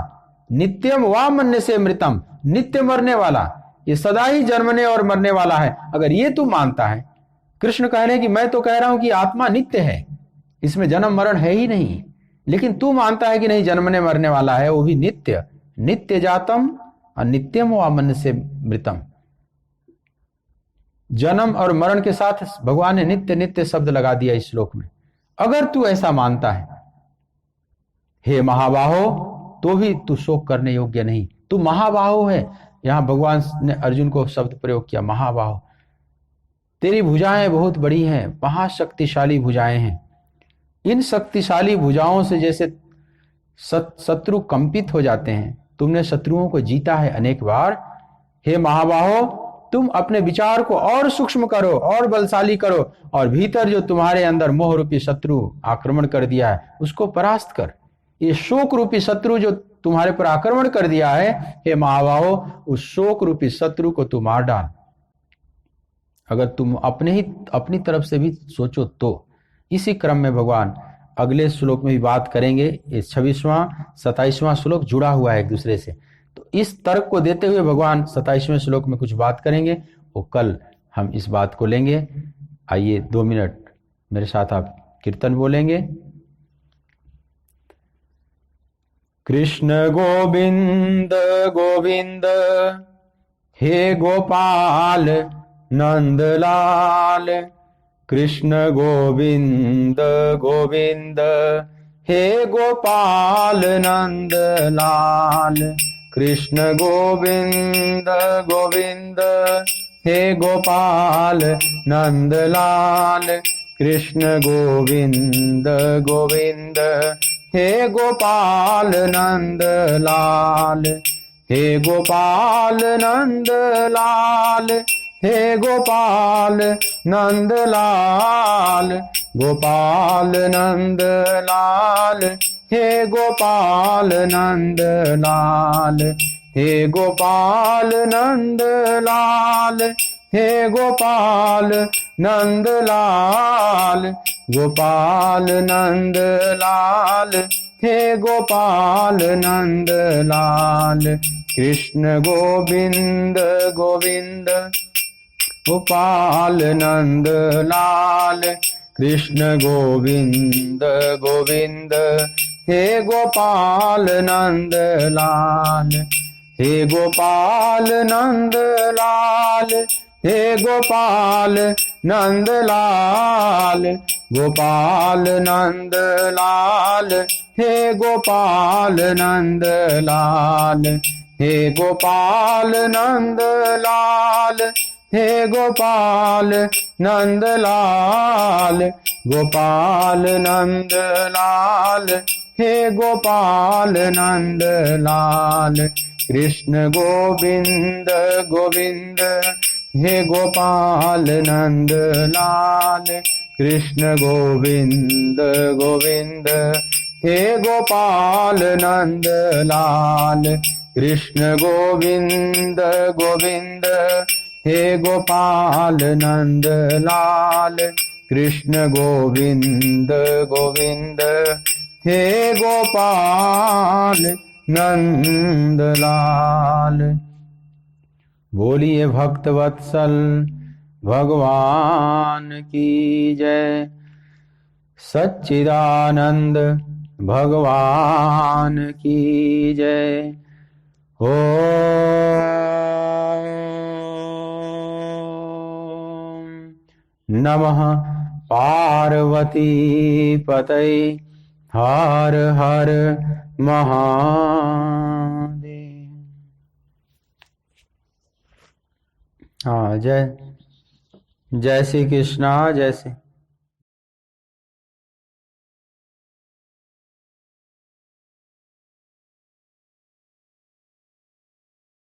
नित्यम वा मन से मृतम नित्य मरने वाला, ये सदा ही जन्मने और मरने वाला है। अगर ये तू मानता है, कृष्ण कह रहे हैं कि मैं तो कह रहा हूं कि आत्मा नित्य है, इसमें जन्म मरण है ही नहीं, लेकिन तू मानता है कि नहीं जन्मने मरने वाला है, वो भी नित्य, नित्य जातम और नित्यम वा मन से मृतम। जन्म और मरण के साथ भगवान ने नित्य नित्य शब्द लगा दिया इस श्लोक में। अगर तू ऐसा मानता है हे महाबाहो, तो भी तू शोक करने योग्य नहीं, तू महाबाहो है। यहां भगवान ने अर्जुन को शब्द प्रयोग किया महाबाहो। तेरी भुजाएं बहुत बड़ी हैं, महाशक्तिशाली भुजाएं हैं। इन शक्तिशाली भुजाओं से जैसे शत्रु कंपित हो जाते हैं, तुमने शत्रुओं को जीता है अनेक बार। हे महाबाहो, तुम अपने विचार को और सूक्ष्म करो और बलशाली करो और भीतर जो तुम्हारे अंदर मोह रूपी शत्रु आक्रमण कर दिया है उसको परास्त कर। ये शोक रूपी शत्रु जो तुम्हारे पर आक्रमण कर दिया है, हे महाबाहो, उस शोक रूपी शत्रु को तू मार डाल। अगर तुम अपनी तरफ से भी सोचो तो। इसी क्रम में भगवान अगले श्लोक में भी बात करेंगे। ये 26वां 27वां श्लोक जुड़ा हुआ है एक दूसरे से, तो इस तर्क को देते हुए भगवान 27वें श्लोक में कुछ बात करेंगे, वो कल हम इस बात को लेंगे। आइए 2 मिनट मेरे साथ आप कीर्तन बोलेंगे। कृष्ण गोविंद गोविंद हे गोपाल नंदलाल, कृष्ण गोविंद गोविंद हे गोपाल नंदलाल, कृष्ण गोविंद गोविंद हे गोपाल नंदलाल, कृष्ण गोविंद गोविंद। हे गोपाल नंद लाल, हे गोपाल नंद लाल, हे गोपाल नंद लाल, गोपाल नंद लाल, हे गोपाल नंद लाल, हे गोपाल नंद लाल, हे गोपाल नंद लाल, गोपाल नंद लाल, हे गोपाल नंद लाल। कृष्ण गोविंद गोविंद, गोपाल नंद लाल, कृष्ण गोविंद गोविंद। हे गोपाल नंद लाल, हे गोपाल नंद लाल, हे गोपाल नंद लाल, गोपाल नंद लाल, हे गोपाल नंद लाल, हे गोपाल नंद लाल, हे गोपाल नंद लाल, गोपाल नंद लाल, हे गोपाल नंद लाल। कृष्ण गोविंद गोविंद, हे गोपाल नंद लाल, कृष्ण गोविंद गोविंद। हे गोपाल नंद लाल, कृष्ण गोविंद गोविंद। हे गोपाल नंद लाल, कृष्ण गोविंद गोविंद। हे गोपाल नंद लाल। बोलिए भक्त वत्सल भगवान की जय, सच्चिदानंद भगवान की जय। ओम नमः पार्वती पतये, हर हर महादेव। हाँ, जय श्री कृष्णा। जय श्री